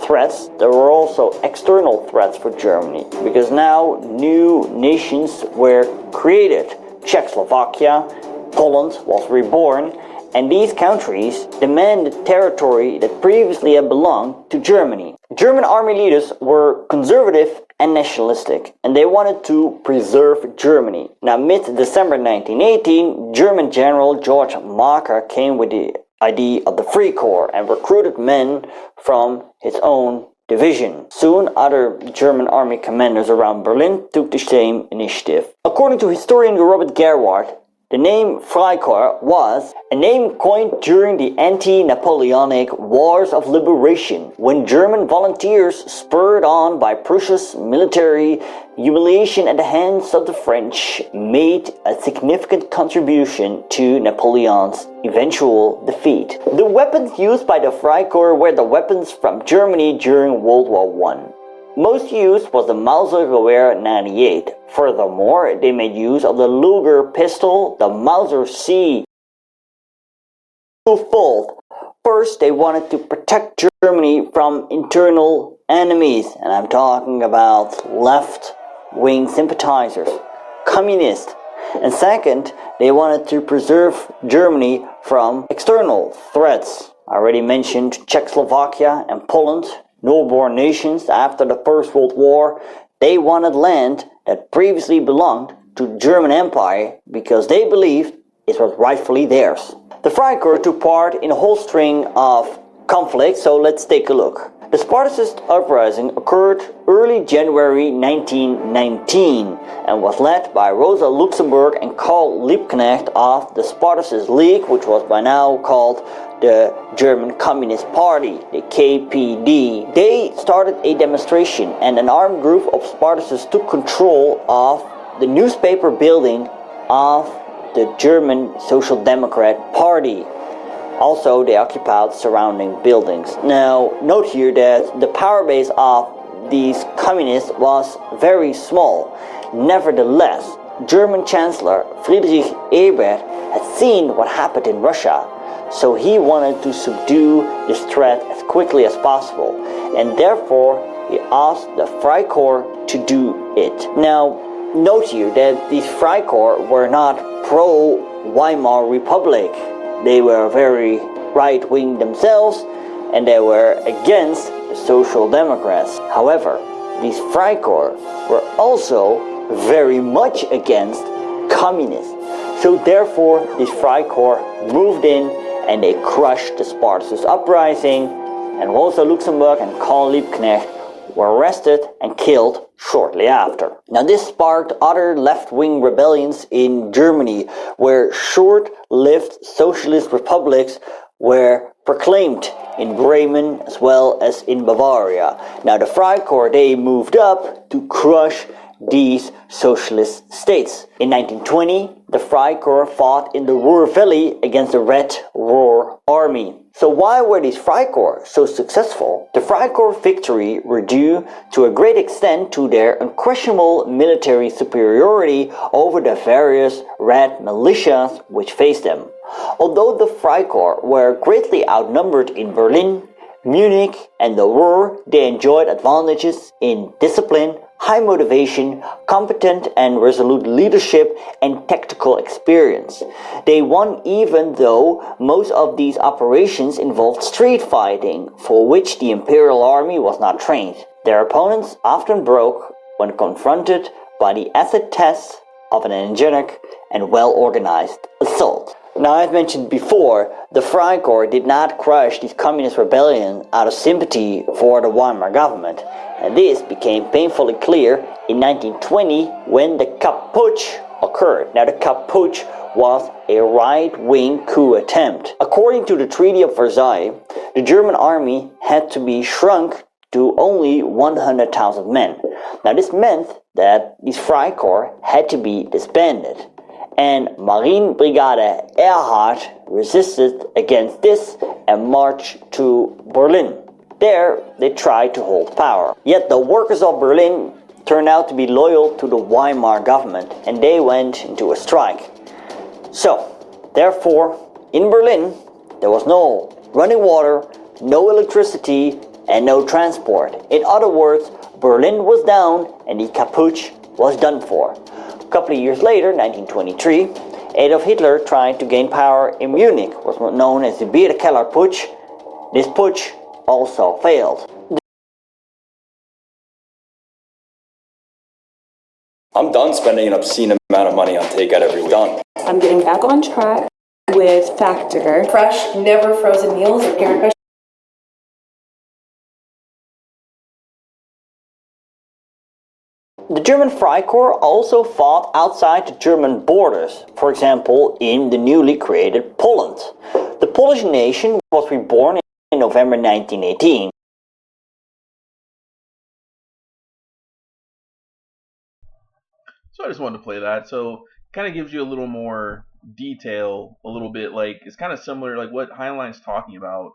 threats, there were also external threats for Germany, because now new nations were created. Czechoslovakia, Poland was reborn, and these countries demanded territory that previously had belonged to Germany. German army leaders were conservative and nationalistic, and they wanted to preserve Germany. Now, mid-December 1918, German General George MAGA came with the idea of the Freikorps and recruited men from his own division. Soon, other German army commanders around Berlin took the same initiative. According to historian Robert Gerward, the name Freikorps was a name coined during the anti-Napoleonic Wars of Liberation, when German volunteers, spurred on by Prussia's military humiliation at the hands of the French, made a significant contribution to Napoleon's eventual defeat. The weapons used by the Freikorps were the weapons from Germany during World War I. Most used was the Mauser Gewehr 98. Furthermore, they made use of the Luger pistol, the Mauser C. Twofold. First, they wanted to protect Germany from internal enemies, and I'm talking about left-wing sympathizers, communists. And second, they wanted to preserve Germany from external threats. I already mentioned Czechoslovakia and Poland, newborn nations after the First World War. They wanted land that previously belonged to the German Empire because they believed it was rightfully theirs. The Freikorps took part in a whole string of conflicts, so let's take a look. The Spartacist uprising occurred early January 1919 and was led by Rosa Luxemburg and Karl Liebknecht of the Spartacist League, which was by now called the German Communist Party, the KPD. They started a demonstration and an armed group of Spartacists took control of the newspaper building of the German Social Democrat Party. Also, they occupied surrounding buildings. Now, note here that the power base of these communists was very small. Nevertheless, German Chancellor Friedrich Ebert had seen what happened in Russia, so he wanted to subdue this threat as quickly as possible, and therefore he asked the Freikorps to do it. Now, note here that these Freikorps were not pro-Weimar Republic. They were very right-wing themselves, and they were against the Social Democrats. However, these Freikorps were also very much against communists. So therefore, these Freikorps moved in and they crushed the Spartacist uprising, and Rosa Luxemburg and Karl Liebknecht were arrested and killed shortly after. Now this sparked other left-wing rebellions in Germany, where short-lived socialist republics were proclaimed in Bremen as well as in Bavaria. Now the Freikorps, they moved up to crush these socialist states. In 1920, the Freikorps fought in the Ruhr Valley against the Red Ruhr Army. So why were these Freikorps so successful? The Freikorps' victory were due to a great extent to their unquestionable military superiority over the various red militias which faced them. Although the Freikorps were greatly outnumbered in Berlin, Munich and the Ruhr, they enjoyed advantages in discipline, high motivation, competent and resolute leadership, and tactical experience. They won even though most of these operations involved street fighting, for which the Imperial Army was not trained. Their opponents often broke when confronted by the acid tests of an energetic and well-organized assault. Now, as mentioned before, the Freikorps did not crush these communist rebellion out of sympathy for the Weimar government, and this became painfully clear in 1920 when the Kapp Putsch occurred. Now, the Kapp Putsch was a right-wing coup attempt. According to the Treaty of Versailles, the German army had to be shrunk to only 100,000 men. Now, this meant that these Freikorps had to be disbanded, and Marine Brigade Erhard resisted against this and marched to Berlin. There, they tried to hold power. Yet the workers of Berlin turned out to be loyal to the Weimar government, and they went into a strike. So, therefore, in Berlin, there was no running water, no electricity, and no transport. In other words, Berlin was down and the Kapp Putsch was done for. A couple of years later, 1923, Adolf Hitler tried to gain power in Munich, what was known as the Bierkeller Putsch. This putsch also failed. I'm done spending an obscene amount of money on takeout every week. Done. I'm getting back on track with Factor. Fresh, never frozen meals are prepared by The German Freikorps also fought outside the German borders, for example in the newly created Poland. The Polish nation was reborn in November 1918. So I just wanted to play that. So it kind of gives you a little more detail, a little bit like it's kind of similar, like what Heinlein's talking about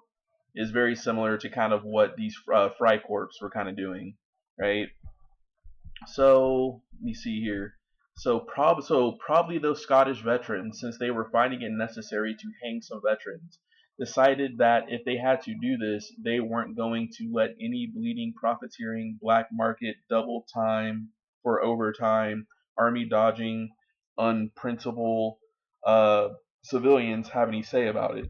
is very similar to kind of what these Freikorps were kind of doing, right? So let me see here. So probably those Scottish veterans, since they were finding it necessary to hang some veterans, decided that if they had to do this, they weren't going to let any bleeding, profiteering, black market, double time for overtime, army dodging, unprintable civilians have any say about it.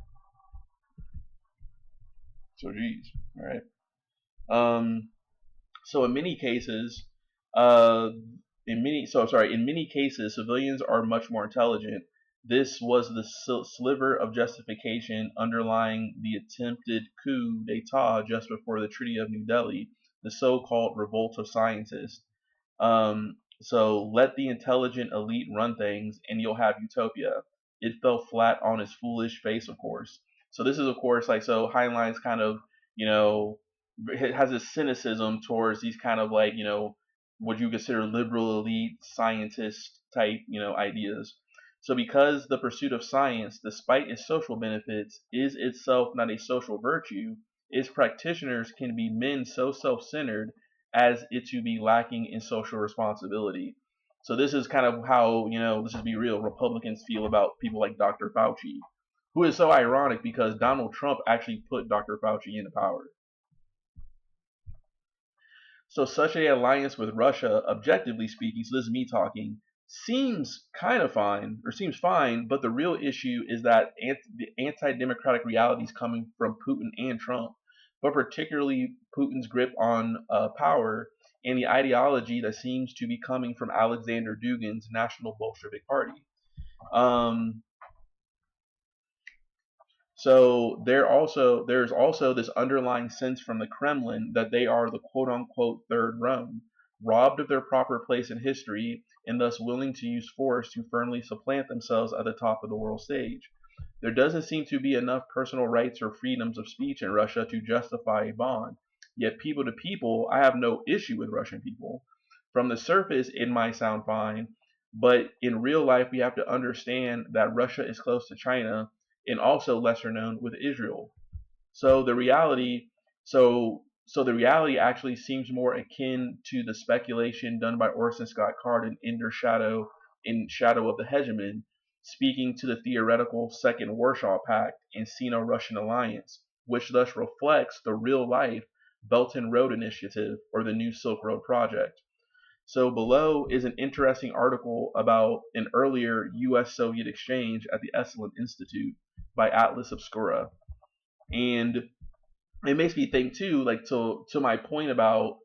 So geez, all right. So in many cases, uh, in many cases, civilians are much more intelligent. This was the sliver of justification underlying the attempted coup d'état just before the Treaty of New Delhi, the so-called revolt of scientists. So let the intelligent elite run things, and you'll have utopia. It fell flat on its foolish face, of course. So this is, of course, like so. Heinlein's kind of, you know, it has a cynicism towards these kind of like, what you consider liberal elite scientist type, ideas. So because the pursuit of science, despite its social benefits, is itself not a social virtue, its practitioners can be men so self-centered as it to be lacking in social responsibility. So this is kind of how, let's just be real, Republicans feel about people like Dr. Fauci, who is so ironic because Donald Trump actually put Dr. Fauci into power. So such a alliance with Russia, objectively speaking, so this is me talking, seems kind of fine, or seems fine, but the real issue is that the anti-democratic realities coming from Putin and Trump, but particularly Putin's grip on power and the ideology that seems to be coming from Aleksandr Dugin's National Bolshevik Party. So there's also this underlying sense from the Kremlin that they are the quote unquote third Rome, robbed of their proper place in history and thus willing to use force to firmly supplant themselves at the top of the world stage. There doesn't seem to be enough personal rights or freedoms of speech in Russia to justify a bond. Yet people to people, I have no issue with Russian people. From the surface, it might sound fine, but in real life, we have to understand that Russia is close to China and also lesser known with Israel. So the reality, the reality actually seems more akin to the speculation done by Orson Scott Card in Shadow of the Hegemon, speaking to the theoretical Second Warsaw Pact and Sino-Russian alliance, which thus reflects the real-life Belt and Road Initiative or the New Silk Road Project. So below is an interesting article about an earlier U.S.-Soviet exchange at the Esalen Institute by Atlas Obscura. And it makes me think too, like to my point about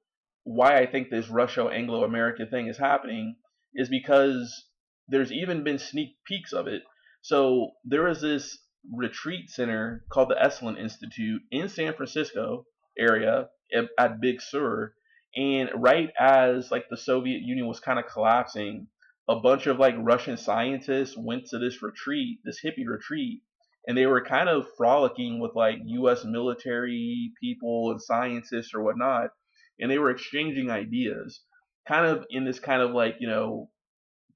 why I think this Russo-Anglo-American thing is happening is because there's even been sneak peeks of it. So there is this retreat center called the Esalen Institute in San Francisco area at Big Sur, and right as like the Soviet Union was kind of collapsing, a bunch of like Russian scientists went to this retreat, this hippie retreat, and they were kind of frolicking with like U.S. military people and scientists or whatnot, and they were exchanging ideas, kind of in this kind of like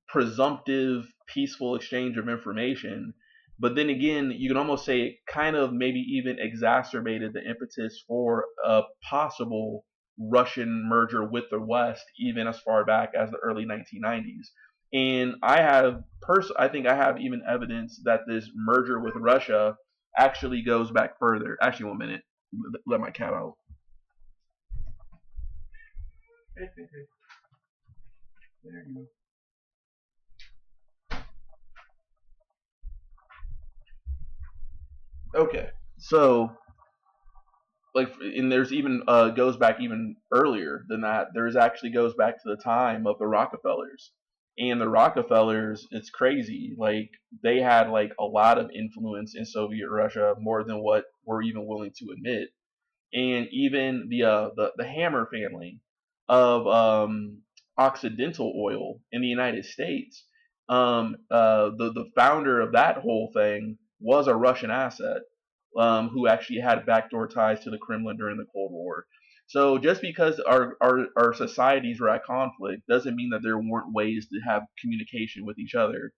presumptive peaceful exchange of information. But then again, you can almost say it kind of maybe even exacerbated the impetus for a possible Russian merger with the West, even as far back as the early 1990s. And I think I have even evidence that this merger with Russia actually goes back further. Actually, 1 minute. Let my cat out. There you go. Okay, so and there's even goes back even earlier than that. There's actually goes back to the time of the Rockefellers, and the Rockefellers, it's crazy. Like they had like a lot of influence in Soviet Russia, more than what we're even willing to admit. And even the Hammer family of Occidental Oil in the United States, the founder of that whole thing was a Russian asset, who actually had backdoor ties to the Kremlin during the Cold War. So just because our societies were at conflict doesn't mean that there weren't ways to have communication with each other.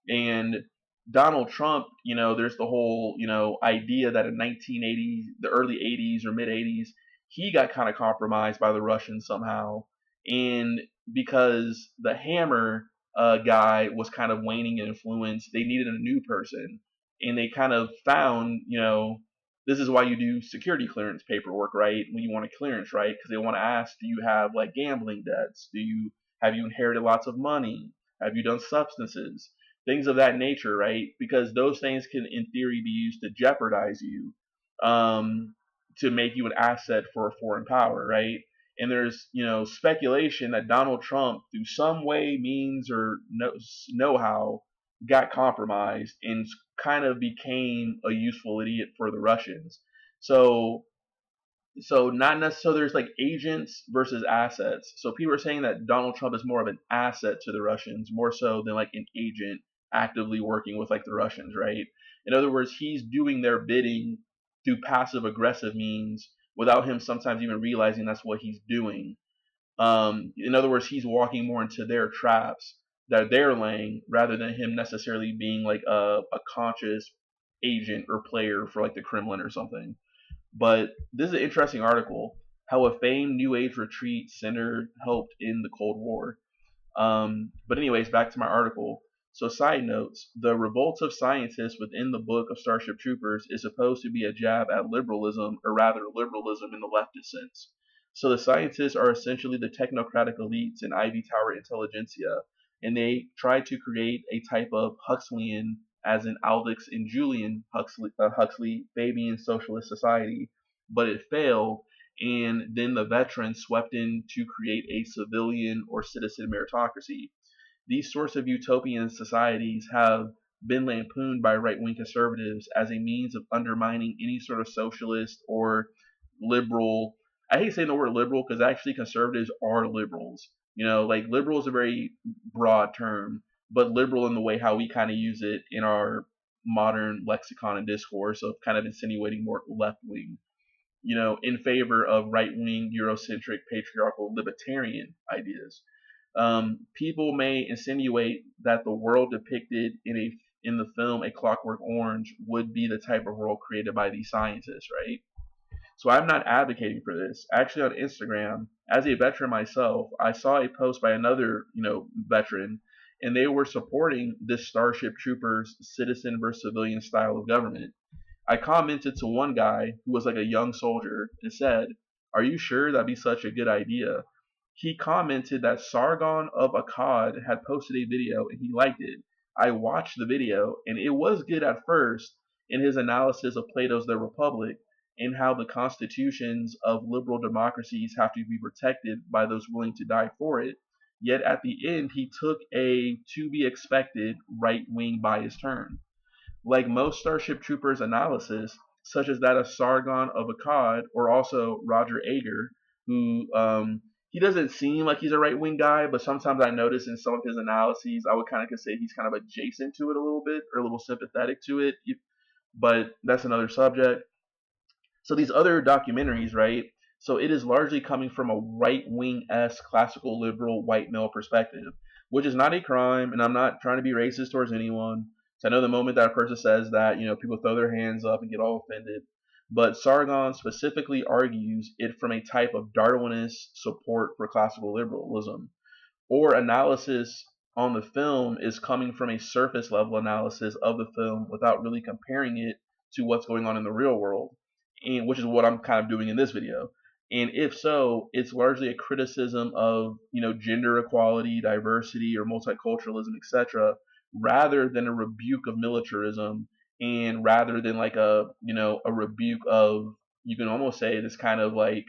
And Donald Trump, there's the whole, idea that in 1980s, the early 80s or mid 80s, he got kind of compromised by the Russians somehow. And because the Hammer guy was kind of waning in influence, they needed a new person. And they kind of found, this is why you do security clearance paperwork, right? When you want a clearance, right? Because they want to ask, do you have like gambling debts? Have you inherited lots of money? Have you done substances? Things of that nature, right? Because those things can, in theory, be used to jeopardize you. to make you an asset for a foreign power, right? And there's, speculation that Donald Trump, through some way, means, or know-how, got compromised and kind of became a useful idiot for the Russians. So not necessarily, there's like agents versus assets. So people are saying that Donald Trump is more of an asset to the Russians, more so than like an agent actively working with like the Russians, right? In other words, he's doing their bidding through passive aggressive means without him sometimes even realizing that's what he's doing. In other words, he's walking more into their traps that they're laying rather than him necessarily being like a conscious agent or player for like the Kremlin or something. But this is an interesting article, how a famed New Age retreat center helped in the Cold War. But anyways, back to my article. So side notes, the revolts of scientists within the book of Starship Troopers is supposed to be a jab at liberalism, or rather liberalism in the leftist sense. So the scientists are essentially the technocratic elites and Ivy Tower intelligentsia, and they try to create a type of Huxleyan, as in Aldous and Julian Huxley Fabian socialist society, but it failed, and then the veterans swept in to create a civilian or citizen meritocracy. These sorts of utopian societies have been lampooned by right-wing conservatives as a means of undermining any sort of socialist or liberal. I hate saying the word liberal because actually conservatives are liberals. Like liberal is a very broad term, but liberal in the way how we kind of use it in our modern lexicon and discourse of kind of insinuating more left-wing, in favor of right-wing, Eurocentric, patriarchal, libertarian ideas. People may insinuate that the world depicted in the film A Clockwork Orange would be the type of world created by these scientists, right? So I'm not advocating for this. Actually, on Instagram, as a veteran myself, I saw a post by another, veteran, and they were supporting this Starship Troopers citizen versus civilian style of government. I commented to one guy who was like a young soldier and said, "Are you sure that'd be such a good idea?" He commented that Sargon of Akkad had posted a video and he liked it. I watched the video and it was good at first in his analysis of Plato's The Republic and how the constitutions of liberal democracies have to be protected by those willing to die for it. Yet at the end, he took a to be expected right wing bias turn. Like most Starship Troopers analysis, such as that of Sargon of Akkad or also Roger Ager, who he doesn't seem like he's a right wing guy, but sometimes I notice in some of his analyses, I would kind of say he's kind of adjacent to it a little bit or a little sympathetic to it, but that's another subject. So these other documentaries, right? So it is largely coming from a right wing esque classical liberal white male perspective, which is not a crime, and I'm not trying to be racist towards anyone. So I know the moment that a person says that, people throw their hands up and get all offended. But Sargon specifically argues it from a type of Darwinist support for classical liberalism, or analysis on the film is coming from a surface level analysis of the film without really comparing it to what's going on in the real world, and which is what I'm kind of doing in this video. And if so, it's largely a criticism of gender equality, diversity, or multiculturalism, etc., rather than a rebuke of militarism, and rather than like a rebuke of, you can almost say, this kind of like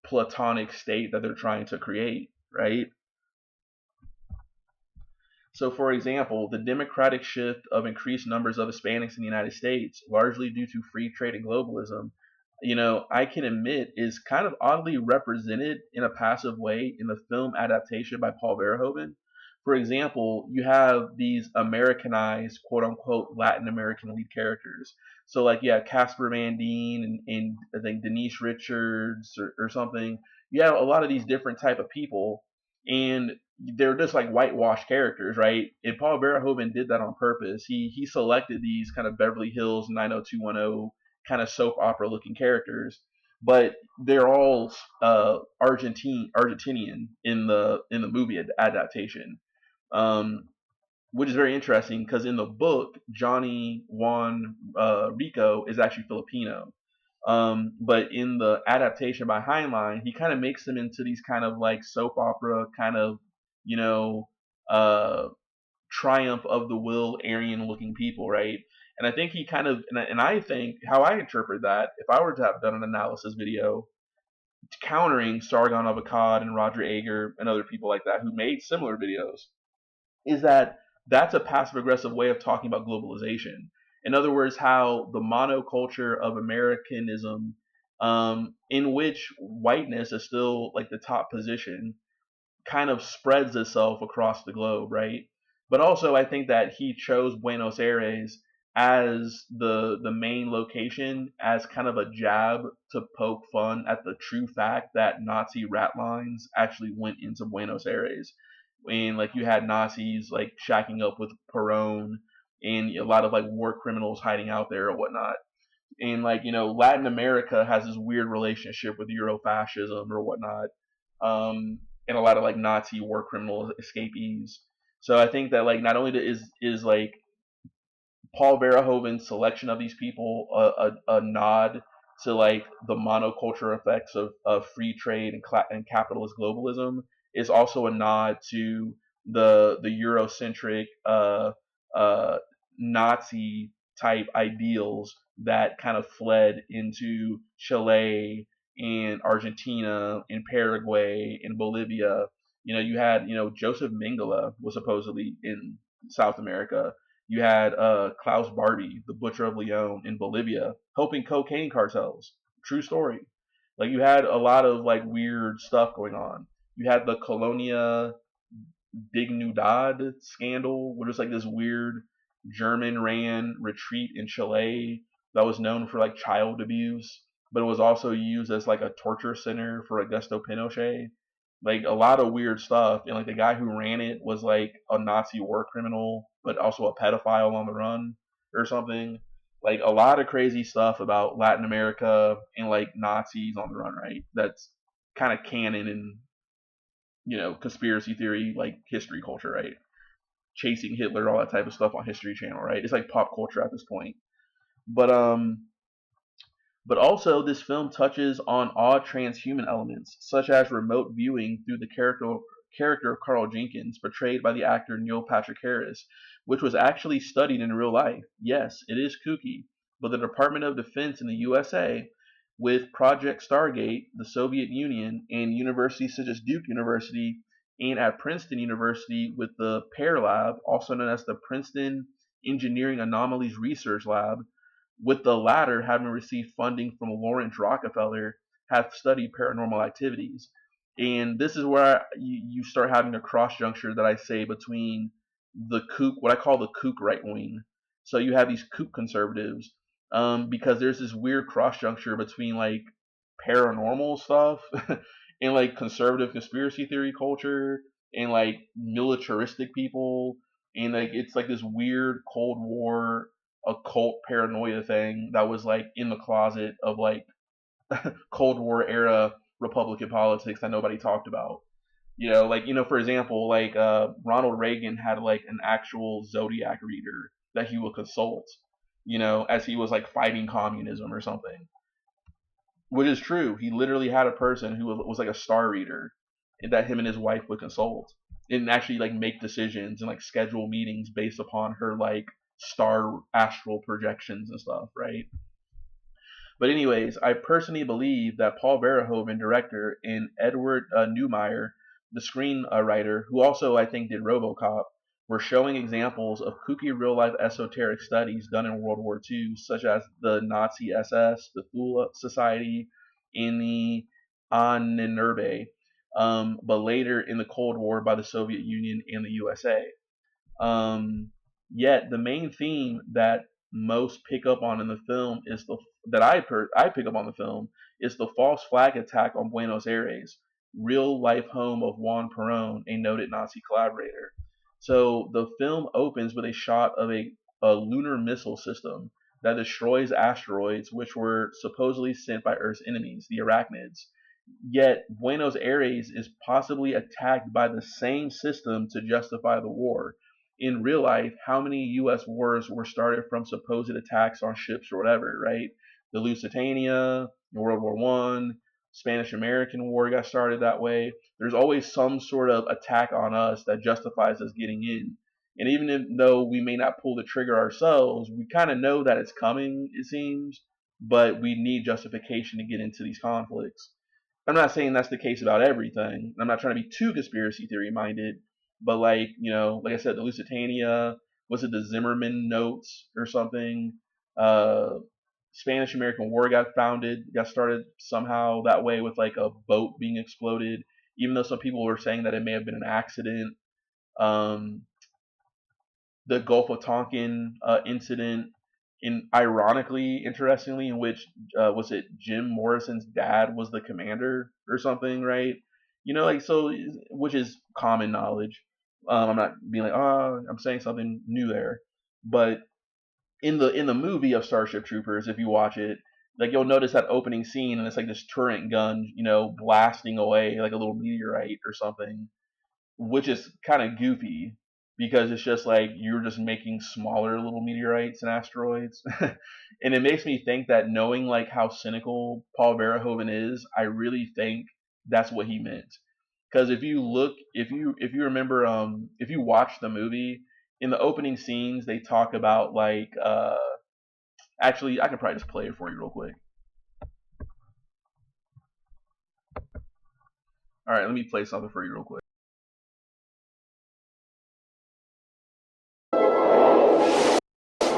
platonic state that they're trying to create, right? So, for example, the democratic shift of increased numbers of Hispanics in the United States, largely due to free trade and globalism, I can admit is kind of oddly represented in a passive way in the film adaptation by Paul Verhoeven. For example, you have these Americanized, quote unquote, Latin American lead characters. So, like, yeah, Casper Van Dien and I think Denise Richards or something. You have a lot of these different type of people, and they're just like whitewashed characters, right? And Paul Verhoeven did that on purpose. He selected these kind of Beverly Hills 90210 kind of soap opera looking characters, but they're all Argentinian in the movie adaptation, which is very interesting because in the book Johnny Juan Rico is actually Filipino. But in the adaptation by Heinlein, he kind of makes them into these kind of like soap opera kind of, you know, uh, triumph of the will Aryan looking people, right? And I think he kind of, and I think how I interpret that, if I were to have done an analysis video countering Sargon of Akkad and Roger Ager and other people like that who made similar videos, is that that's a passive aggressive way of talking about globalization. In other words, how the monoculture of Americanism, in which whiteness is still like the top position, kind of spreads itself across the globe, right? But also, I think that he chose Buenos Aires as the main location as kind of a jab to poke fun at the true fact that Nazi rat lines actually went into Buenos Aires. And like you had Nazis like shacking up with Perón and a lot of like war criminals hiding out there or whatnot. And like, Latin America has this weird relationship with Eurofascism or whatnot. And a lot of like Nazi war criminal escapees. So I think that like not only is like Paul Verhoeven's selection of these people a nod to like the monoculture effects of free trade and capitalist globalism, is also a nod to the Eurocentric Nazi type ideals that kind of fled into Chile and Argentina and Paraguay and Bolivia. You had Joseph Mengele was supposedly in South America. You had Klaus Barbie, the Butcher of Leon, in Bolivia, helping cocaine cartels. True story. Like you had a lot of like weird stuff going on. You had the Colonia Dignidad scandal, which was like this weird German-ran retreat in Chile that was known for like child abuse, but it was also used as like a torture center for Augusto Pinochet. Like a lot of weird stuff, and like the guy who ran it was like a Nazi war criminal, but also a pedophile on the run or something. Like a lot of crazy stuff about Latin America and like Nazis on the run, right? That's kind of canon and conspiracy theory, like history culture, right? Chasing Hitler, all that type of stuff on History Channel, right? It's like pop culture at this point. But also this film touches on odd transhuman elements, such as remote viewing through the character of Carl Jenkins, portrayed by the actor Neil Patrick Harris, which was actually studied in real life. Yes, it is kooky, but the Department of Defense in the USA, with Project Stargate, the Soviet Union, and universities such as Duke University, and at Princeton University with the PAIR Lab, also known as the Princeton Engineering Anomalies Research Lab, with the latter having received funding from Lawrence Rockefeller, have studied paranormal activities. And this is where you start having a cross juncture that I say between the kook, what I call the kook right wing. So you have these kook conservatives, because there's this weird cross juncture between like paranormal stuff and like conservative conspiracy theory culture and like militaristic people, and like it's like this weird Cold War occult paranoia thing that was like in the closet of like Cold War era Republican politics that nobody talked about. For example, like Ronald Reagan had like an actual zodiac reader that he would consult, as he was like fighting communism or something. Which is true. He literally had a person who was like a star reader that him and his wife would consult and actually like make decisions and like schedule meetings based upon her like star astral projections and stuff, right? But anyways, I personally believe that Paul Verhoeven, director, and Edward Neumeier, the screenwriter, who also I think did RoboCop, were showing examples of kooky real-life esoteric studies done in World War II, such as the Nazi SS, the Thule Society, and the Ahnenerbe, but later in the Cold War by the Soviet Union and the USA. Yet the main theme that most pick up on in the film is I pick up on the film is the false flag attack on Buenos Aires, real life home of Juan Perón, a noted Nazi collaborator. So the film opens with a shot of a lunar missile system that destroys asteroids which were supposedly sent by Earth's enemies, the arachnids. Yet Buenos Aires is possibly attacked by the same system to justify the war. In real life, how many U.S. wars were started from supposed attacks on ships or whatever, right? The Lusitania, World War One, Spanish-American War got started that way. There's always some sort of attack on us that justifies us getting in. And even though we may not pull the trigger ourselves, we kind of know that it's coming, it seems, but we need justification to get into these conflicts. I'm not saying that's the case about everything. I'm not trying to be too conspiracy theory minded, but like, like I said, the Lusitania, was it the Zimmerman notes or something? Uh, Spanish American War got started somehow that way with like a boat being exploded, even though some people were saying that it may have been an accident. Um, the Gulf of Tonkin incident, ironically, interestingly, in which was it Jim Morrison's dad was the commander or something, right? Like so, which is common knowledge. I'm not being like, oh, I'm saying something new there, but in the movie of Starship Troopers, if you watch it, like you'll notice that opening scene, and it's like this turret gun, blasting away like a little meteorite or something, which is kind of goofy because it's just like you're just making smaller little meteorites and asteroids. And it makes me think that, knowing like how cynical Paul Verhoeven is, I really think that's what he meant. Because if you remember, if you watch the movie, in the opening scenes they talk about like actually, I can probably just play it for you real quick. All right, let me play something for you real quick.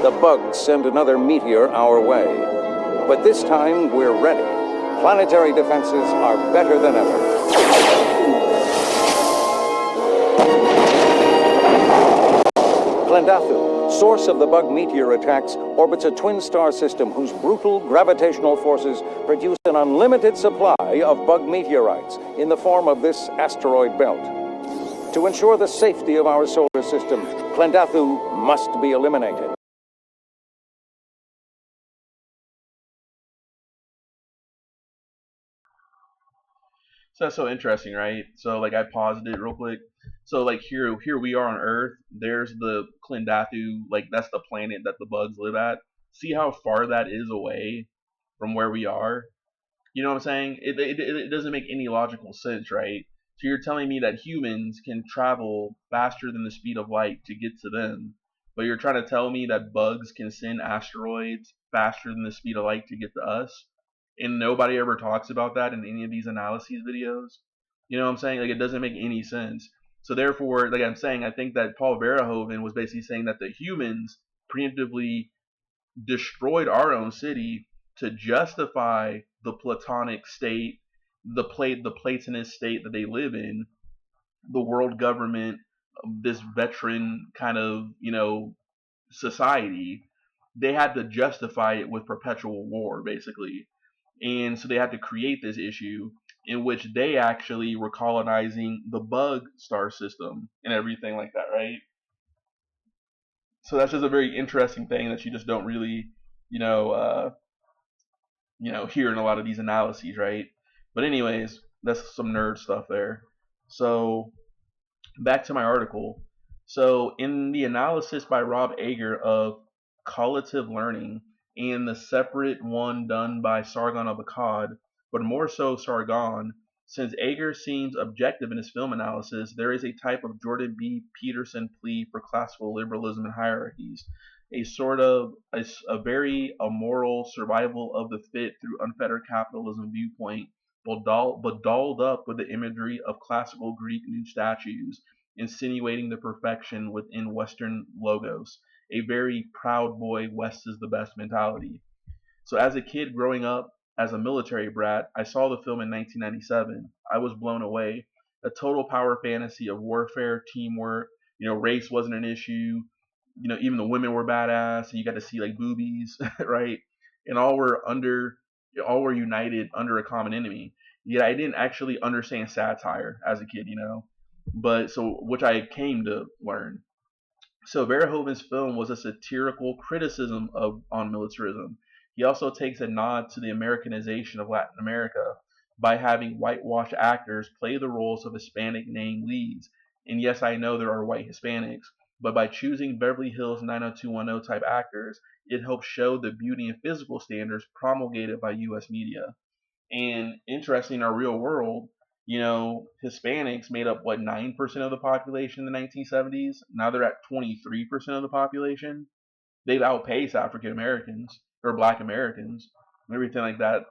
The bugs send another meteor our way. But this time, we're ready. Planetary defenses are better than ever. Klendathu, source of the bug meteor attacks, orbits a twin star system whose brutal gravitational forces produce an unlimited supply of bug meteorites in the form of this asteroid belt. To ensure the safety of our solar system, Klendathu must be eliminated. So that's so interesting, right? So like I paused it real quick. So like here we are on Earth. There's the Klendathu, like that's the planet that the bugs live at. See how far that is away from where we are? You know what I'm saying? It doesn't make any logical sense, right? So you're telling me that humans can travel faster than the speed of light to get to them, but you're trying to tell me that bugs can send asteroids faster than the speed of light to get to us? And nobody ever talks about that in any of these analyses videos. You know what I'm saying? Like, it doesn't make any sense. So therefore, like I'm saying, I think that Paul Verhoeven was basically saying that the humans preemptively destroyed our own city to justify the Platonic state, the Platonist state that they live in, the world government, this veteran kind of society. They had to justify it with perpetual war, basically. And so they had to create this issue in which they actually were colonizing the bug star system and everything like that, right? So that's just a very interesting thing that you just don't really, you know, uh, hear in a lot of these analyses, right? But anyways, that's some nerd stuff there. So back to my article. So, in the analysis by Rob Ager of collative learning and the separate one done by Sargon of Akkad, but more so Sargon, since Ager seems objective in his film analysis, there is a type of Jordan B. Peterson plea for classical liberalism and hierarchies, a sort of a very amoral survival of the fit through unfettered capitalism viewpoint, but dolled up with the imagery of classical Greek nude statues, insinuating the perfection within Western logos. A very proud boy, West is the best mentality. So as a kid growing up as a military brat, I saw the film in 1997. I was blown away. A total power fantasy of warfare, teamwork. Race wasn't an issue. Even the women were badass. And you got to see like boobies, right? And all were united under a common enemy. Yet I didn't actually understand satire as a kid. But so which I came to learn. So Verhoeven's film was a satirical criticism on militarism. He also takes a nod to the Americanization of Latin America by having whitewashed actors play the roles of Hispanic name leads. And yes, I know there are white Hispanics, but by choosing Beverly Hills 90210 type actors, it helps show the beauty and physical standards promulgated by U.S. media. And interesting, in our real world, Hispanics made up, what, 9% of the population in the 1970s? Now they're at 23% of the population. They've outpaced African Americans or Black Americans and everything like that.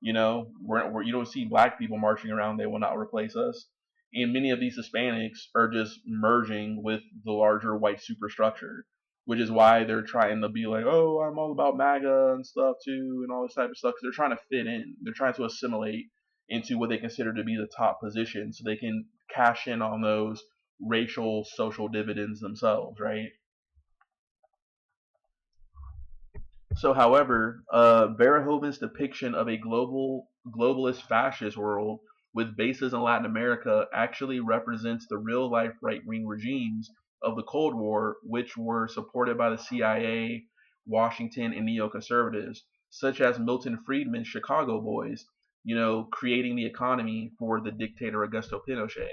You don't see black people marching around. They will not replace us. And many of these Hispanics are just merging with the larger white superstructure, which is why they're trying to be like, oh, I'm all about MAGA and stuff too, and all this type of stuff. Because they're trying to fit in. They're trying to assimilate into what they consider to be the top position, so they can cash in on those racial social dividends themselves, right? So, however, Verhoeven's depiction of a globalist fascist world with bases in Latin America actually represents the real-life right-wing regimes of the Cold War, which were supported by the CIA, Washington, and neoconservatives, such as Milton Friedman's Chicago Boys, creating the economy for the dictator Augusto Pinochet.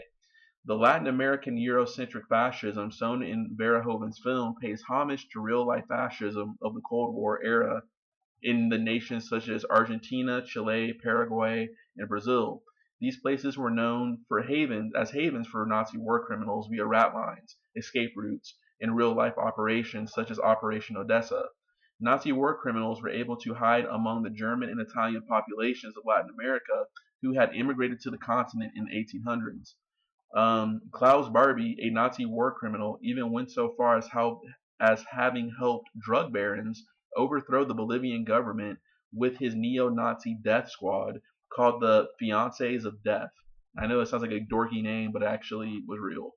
The Latin American Eurocentric fascism shown in Verhoeven's film pays homage to real-life fascism of the Cold War era in the nations such as Argentina, Chile, Paraguay, and Brazil. These places were known as havens for Nazi war criminals via rat lines, escape routes, and real-life operations such as Operation Odessa. Nazi war criminals were able to hide among the German and Italian populations of Latin America who had immigrated to the continent in the 1800s. Klaus Barbie, a Nazi war criminal, even went so far as having helped drug barons overthrow the Bolivian government with his neo-Nazi death squad called the Fiancés of Death. I know it sounds like a dorky name, but it actually was real.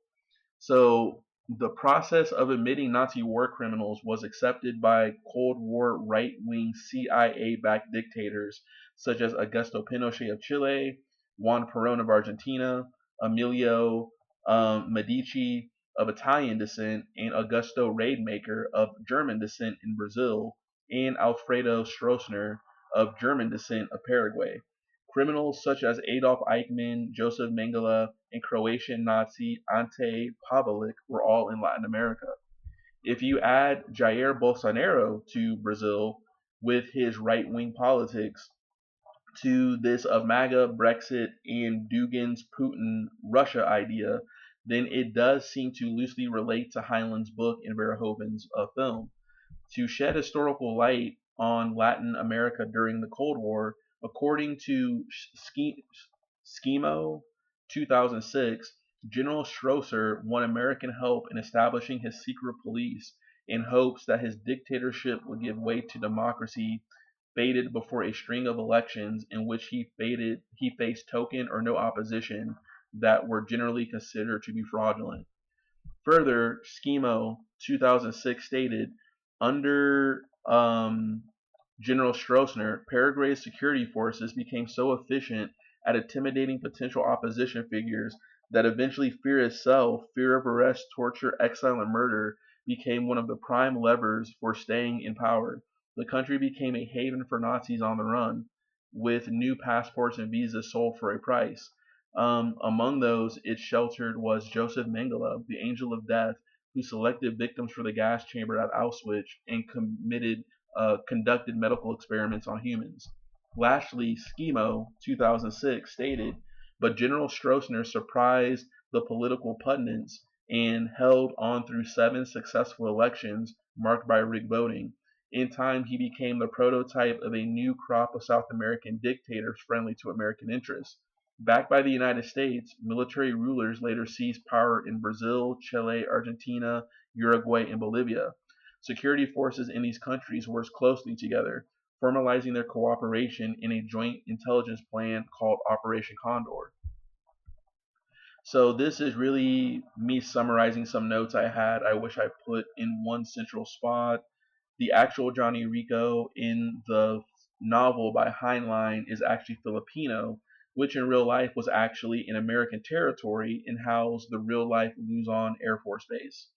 So the process of admitting Nazi war criminals was accepted by Cold War right-wing CIA-backed dictators such as Augusto Pinochet of Chile, Juan Perón of Argentina, Emilio Medici of Italian descent, and Augusto Rademacher of German descent in Brazil, and Alfredo Stroessner of German descent of Paraguay. Criminals such as Adolf Eichmann, Joseph Mengele, and Croatian Nazi Ante Pavelic were all in Latin America. If you add Jair Bolsonaro to Brazil with his right-wing politics to this of MAGA, Brexit, and Dugin's Putin Russia idea, then it does seem to loosely relate to Heinlein's book and Verhoeven's film. To shed historical light on Latin America during the Cold War, according to Schemo 2006, General Stroessner won American help in establishing his secret police in hopes that his dictatorship would give way to democracy, faded before a string of elections in which he faced token or no opposition that were generally considered to be fraudulent. Further, Schemo 2006 stated, under General Stroessner, Paraguay's security forces became so efficient at intimidating potential opposition figures that eventually fear itself, fear of arrest, torture, exile, and murder, became one of the prime levers for staying in power. The country became a haven for Nazis on the run, with new passports and visas sold for a price. Among those it sheltered was Joseph Mengele, the Angel of Death, who selected victims for the gas chamber at Auschwitz and conducted medical experiments on humans. Lastly, Schemo 2006 stated, but General Stroessner surprised the political pundits and held on through 7 successful elections marked by rigged voting. In time, he became the prototype of a new crop of South American dictators friendly to American interests. Backed by the United States, military rulers later seized power in Brazil, Chile, Argentina, Uruguay, and Bolivia. Security forces in these countries worked closely together, formalizing their cooperation in a joint intelligence plan called Operation Condor. So this is really me summarizing some notes I had. I wish I put in one central spot. The actual Johnny Rico in the novel by Heinlein is actually Filipino, which in real life was actually in American territory and housed the real-life Luzon Air Force Base.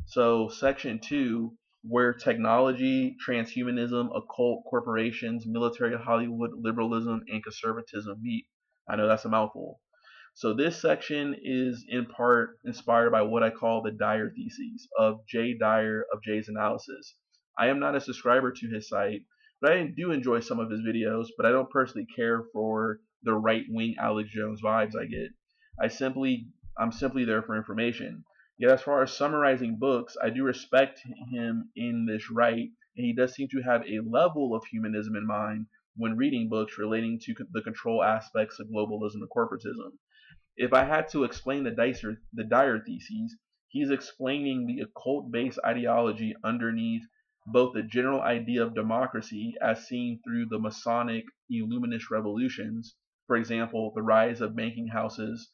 So Section 2, where technology, transhumanism, occult, corporations, military Hollywood, liberalism, and conservatism meet. I know that's a mouthful. So this section is in part inspired by what I call the Dyer theses of Jay Dyer of Jay's Analysis. I am not a subscriber to his site, but I do enjoy some of his videos, but I don't personally care for the right wing Alex Jones vibes I get. I'm simply there for information. Yet as far as summarizing books, I do respect him in this right, and he does seem to have a level of humanism in mind when reading books relating to the control aspects of globalism and corporatism. If I had to explain the Dyer theses, he's explaining the occult-based ideology underneath both the general idea of democracy as seen through the Masonic Illuminist revolutions, for example, the rise of banking houses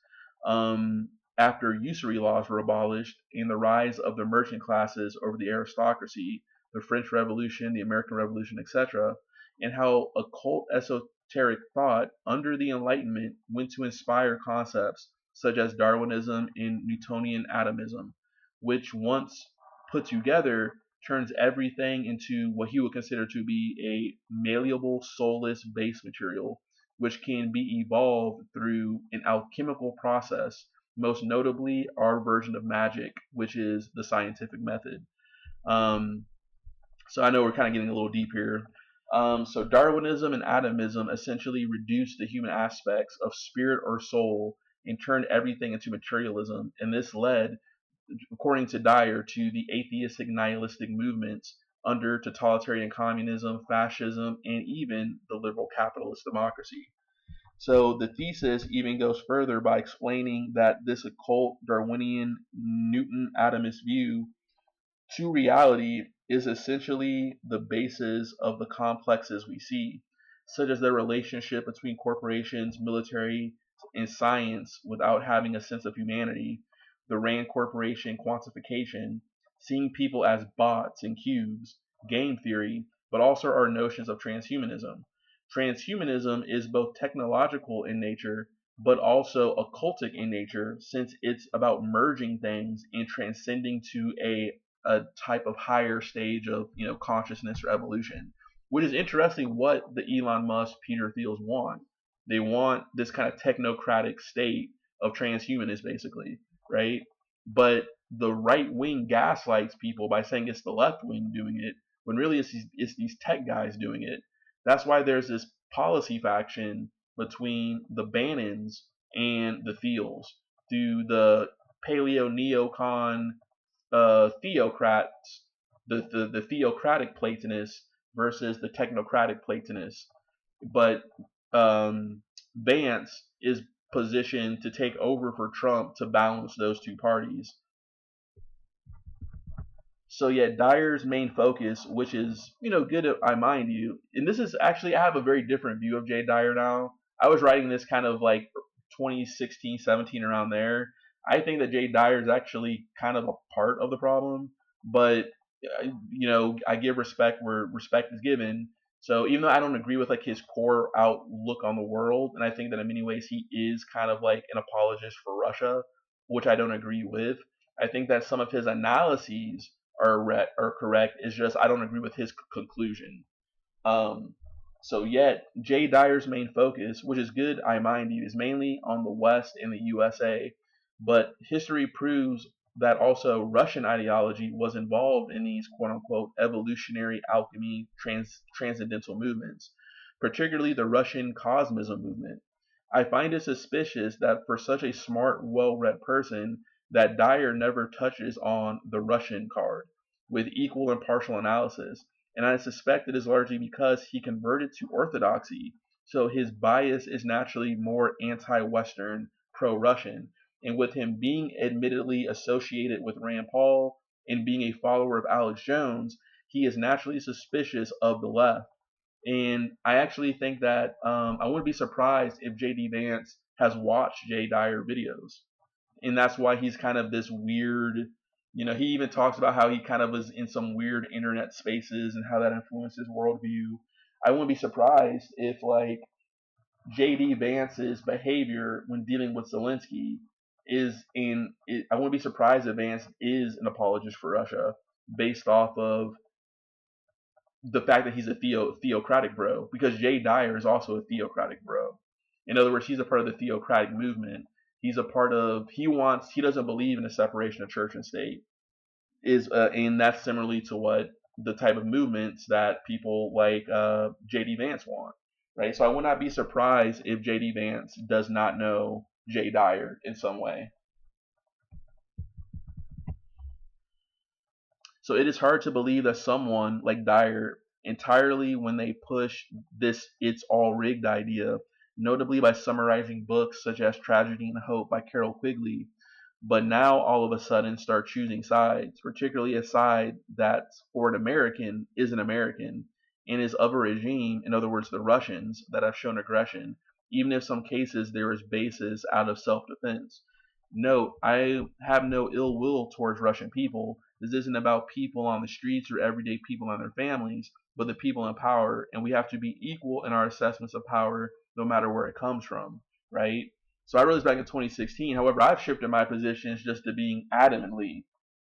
after usury laws were abolished, and the rise of the merchant classes over the aristocracy, the French Revolution, the American Revolution, etc., and how occult esoteric thought under the Enlightenment went to inspire concepts such as Darwinism and Newtonian atomism, which once put together turns everything into what he would consider to be a malleable, soulless base material, which can be evolved through an alchemical process, most notably our version of magic, which is the scientific method. So I know we're kind of getting a little deep here. So Darwinism and atomism essentially reduced the human aspects of spirit or soul and turned everything into materialism, and this led, according to Dyer, to the atheistic nihilistic movements under totalitarian communism, fascism, and even the liberal capitalist democracy. So the thesis even goes further by explaining that this occult Darwinian Newton atomist view to reality is essentially the basis of the complexes we see, such as the relationship between corporations, military, and science without having a sense of humanity, the Rand Corporation quantification, seeing people as bots and cubes, game theory, but also our notions of transhumanism. Transhumanism is both technological in nature, but also occultic in nature, since it's about merging things and transcending to a type of higher stage of consciousness or evolution, which is interesting. What the Elon Musk, Peter Thiels want, they want this kind of technocratic state of transhumanists, basically, right? But the right wing gaslights people by saying it's the left wing doing it, when really it's these tech guys doing it. That's why there's this policy faction between the Bannons and the Thiels through the paleo neocon theocrats, the theocratic Platonists versus the technocratic Platonists. But Vance is positioned to take over for Trump to balance those two parties. So yeah, Dyer's main focus, which is good, I mind you, and this is actually, I have a very different view of Jay Dyer now. I was writing this kind of like 2016, 17, around there. I think that Jay Dyer is actually kind of a part of the problem, but I give respect where respect is given. So even though I don't agree with like his core outlook on the world, and I think that in many ways he is kind of like an apologist for Russia, which I don't agree with. I think that some of his analyses are correct. It's just I don't agree with his conclusion. Um, so yet Jay Dyer's main focus, which is good, I mind you, is mainly on the West and the USA. But history proves that also Russian ideology was involved in these quote unquote evolutionary alchemy transcendental movements, particularly the Russian cosmism movement. I find it suspicious that for such a smart, well-read person, that Dyer never touches on the Russian card with equal and partial analysis, and I suspect it is largely because he converted to Orthodoxy, so his bias is naturally more anti-Western, pro-Russian, and with him being admittedly associated with Rand Paul and being a follower of Alex Jones, he is naturally suspicious of the left. And I actually think that I wouldn't be surprised if jdvance has watched Jay Dyer videos, and that's why he's kind of this weird. He even talks about how he kind of was in some weird internet spaces and how that influenced his worldview. I wouldn't be surprised if like JD Vance's behavior when dealing with Zelensky I wouldn't be surprised if Vance is an apologist for Russia based off of the fact that he's a theocratic bro, because Jay Dyer is also a theocratic bro. In other words, he's a part of the theocratic movement. He's a part of. He doesn't believe in a separation of church and state. And that's similarly to what the type of movements that people like JD Vance want. right? So I would not be surprised if jdvance does not know Jay Dyer in some way. So it is hard to believe that someone like Dyer, entirely when they push this "it's all rigged" idea, notably by summarizing books such as Tragedy and Hope by Carol Quigley, but now all of a sudden start choosing sides, particularly a side that for an American is an American and is of a regime, in other words, the Russians, that have shown aggression, even if some cases there is basis out of self-defense. Note, I have no ill will towards Russian people. This isn't about people on the streets or everyday people and their families, but the people in power, and we have to be equal in our assessments of power no matter where it comes from, right? So I wrote this back in 2016. However, I've shifted my positions just to being adamantly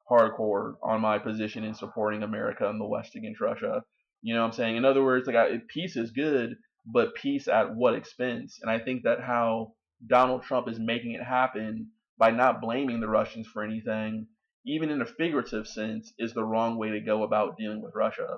hardcore on my position in supporting America and the West against Russia. You know what I'm saying? In other words, peace is good, but peace at what expense? And I think that how Donald Trump is making it happen by not blaming the Russians for anything, even in a figurative sense, is the wrong way to go about dealing with Russia.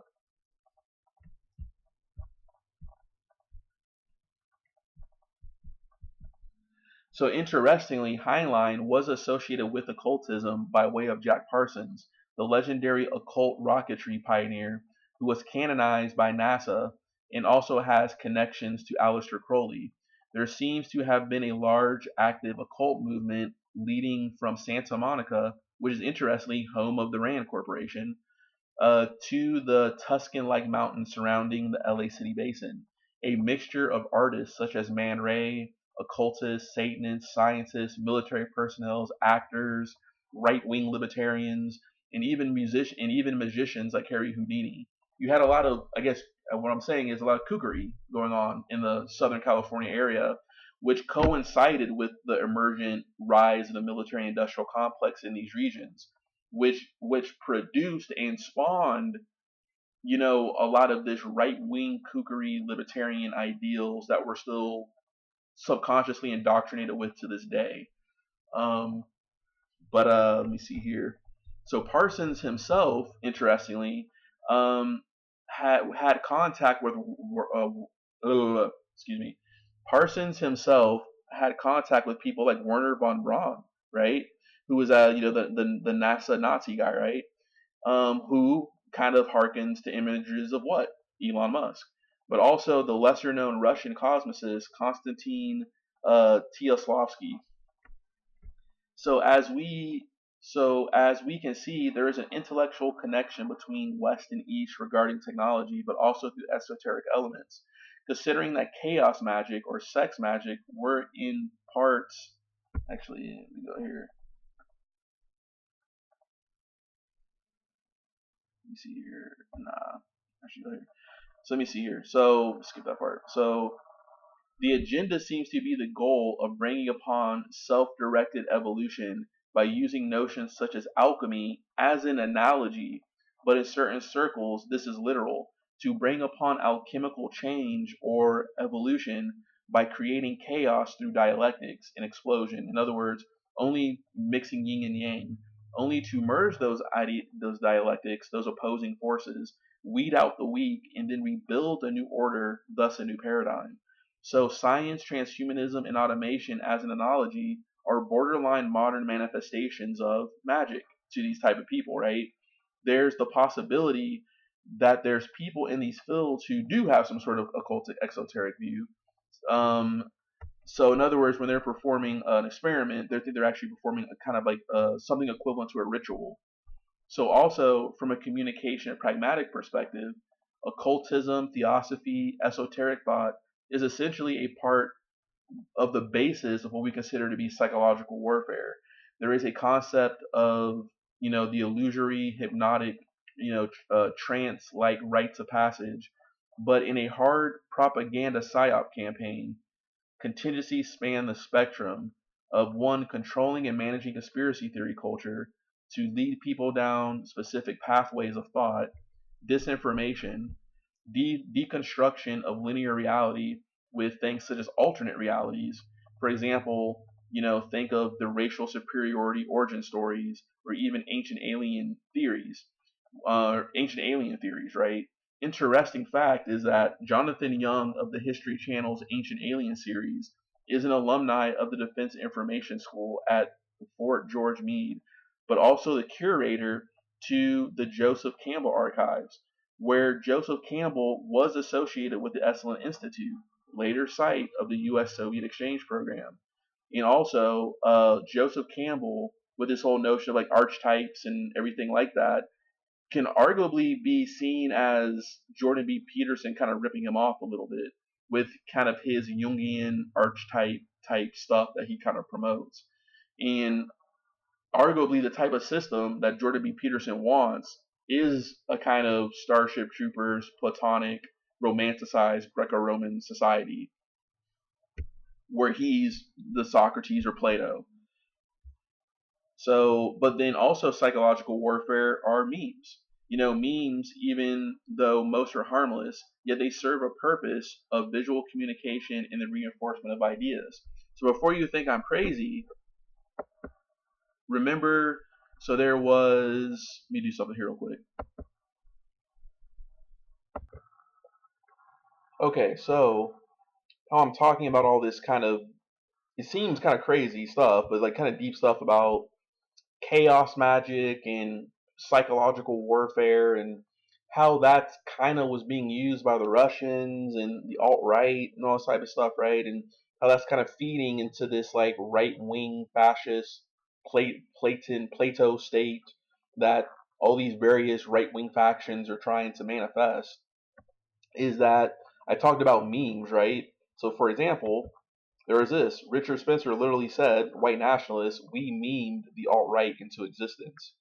So interestingly, Heinlein was associated with occultism by way of Jack Parsons, the legendary occult rocketry pioneer who was canonized by NASA and also has connections to Aleister Crowley. There seems to have been a large active occult movement leading from Santa Monica, which is interestingly home of the Rand Corporation, to the Tuscan-like mountains surrounding the LA City basin. A mixture of artists such as Man Ray, occultists, Satanists, scientists, military personnel, actors, right-wing libertarians, and even magicians like Harry Houdini. You had a lot of, I guess, what I'm saying is a lot of kookery going on in the Southern California area, which coincided with the emergent rise of the military-industrial complex in these regions, which produced and spawned, a lot of this right-wing kookery libertarian ideals that we're still subconsciously indoctrinated with to this day. But let me see here. So Parsons himself, interestingly, had contact with excuse me. Parsons himself had contact with people like Werner von Braun, right? Who was the NASA Nazi guy, right? Who kind of harkens to images of what? Elon Musk. But also the lesser known Russian cosmicist Konstantin Tioslavsky. So as we can see, there is an intellectual connection between West and East regarding technology, but also through esoteric elements. Considering that chaos magic or sex magic were in parts, actually, let me go here. Let me see here. Nah, actually, go here. So let me see here. So skip that part. So the agenda seems to be the goal of bringing upon self-directed evolution by using notions such as alchemy as an analogy, but in certain circles this is literal, to bring upon alchemical change or evolution by creating chaos through dialectics and explosion. In other words, only mixing yin and yang, only to merge those dialectics, those opposing forces, weed out the weak, and then rebuild a new order, thus a new paradigm. So science, transhumanism, and automation as an analogy are borderline modern manifestations of magic to these type of people, right? There's the possibility that there's people in these fields who do have some sort of occultic exoteric view. So in other words, when they're performing an experiment, they're actually performing a kind of like something equivalent to a ritual. So also from a communication and pragmatic perspective, occultism, theosophy, esoteric thought is essentially a part of the basis of what we consider to be psychological warfare. There is a concept of, the illusory, hypnotic, trance-like rites of passage, but in a hard propaganda psyop campaign, contingencies span the spectrum of one controlling and managing conspiracy theory culture to lead people down specific pathways of thought, disinformation, deconstruction of linear reality with things such as alternate realities. For example, think of the racial superiority origin stories or even ancient alien theories, right? interesting fact is that Jonathan Young of the History Channel's Ancient Alien series is an alumni of the Defense Information School at Fort George Meade, but also the curator to the Joseph Campbell Archives, where Joseph Campbell was associated with the Esalen Institute, later site of the U.S.-Soviet exchange program. And also, Joseph Campbell, with this whole notion of like archetypes and everything like that, can arguably be seen as Jordan B. Peterson kind of ripping him off a little bit with kind of his Jungian archetype type stuff that he kind of promotes. And arguably the type of system that Jordan B. Peterson wants is a kind of Starship Troopers, Platonic, romanticized Greco-Roman society where he's the Socrates or Plato. So, but then also psychological warfare are memes. Memes, even though most are harmless, yet they serve a purpose of visual communication and the reinforcement of ideas. So before you think I'm crazy, remember, so there was, let me do something here real quick. Okay, so how I'm talking about all this kind of, it seems kind of crazy stuff, but like kind of deep stuff about chaos magic and psychological warfare and how that kind of was being used by the Russians and the alt-right and all this type of stuff, right? And how that's kind of feeding into this like right-wing fascist Plato state that all these various right-wing factions are trying to manifest, is that I talked about memes, right? So for example, there was this. Richard Spencer literally said, white nationalists, we memed the alt-right into existence.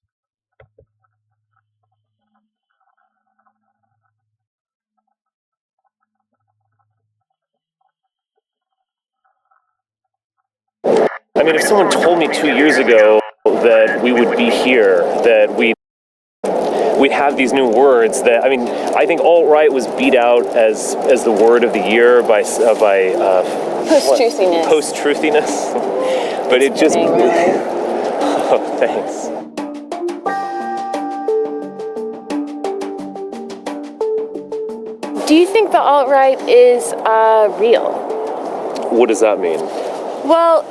I mean, if someone told me 2 years ago that we would be here, that we'd have these new words, that, I mean, I think alt-right was beat out as the word of the year by Post-truthiness. Post-truthiness. But it just... Oh, thanks. Do you think the alt-right is real? What does that mean? Well,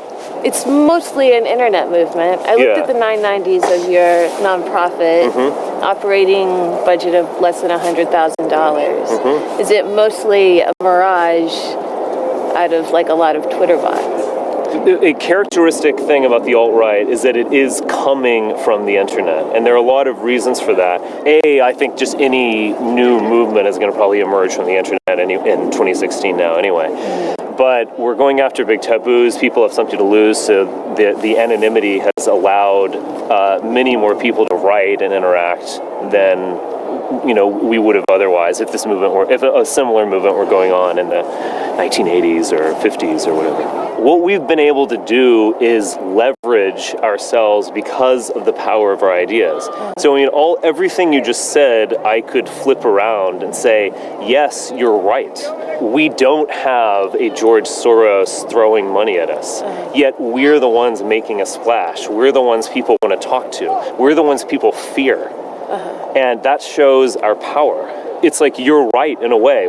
it's mostly an internet movement. I looked at the 990s of your nonprofit, operating budget of less than $100,000. Is it mostly a mirage out of like a lot of Twitter bots? A characteristic thing about the alt-right is that it is coming from the internet, and there are a lot of reasons for that. I think just any new movement is going to probably emerge from the internet in 2016 now anyway. But we're going after big taboos. People have something to lose, so the anonymity has allowed many more people to write and interact than we would have otherwise if if a similar movement were going on in the 1980s or 50s or whatever. What we've been able to do is leverage ourselves because of the power of our ideas. So everything you just said, I could flip around and say, yes, you're right. We don't have a George Soros throwing money at us, yet we're the ones making a splash. We're the ones people want to talk to. We're the ones people fear. And that shows our power. It's like you're right in a way.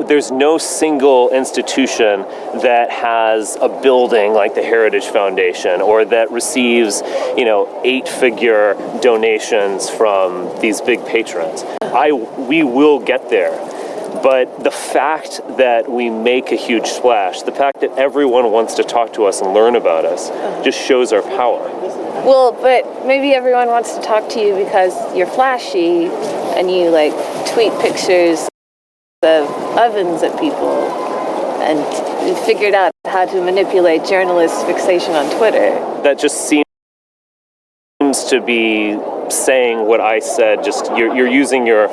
There's no single institution that has a building like the Heritage Foundation or that receives, 8-figure donations from these big patrons. We will get there. But the fact that we make a huge splash, the fact that everyone wants to talk to us and learn about us, just shows our power. Well, but maybe everyone wants to talk to you because you're flashy and you tweet pictures of ovens at people and you figured out how to manipulate journalists' fixation on Twitter. That just seems to be saying what I said, just you're using your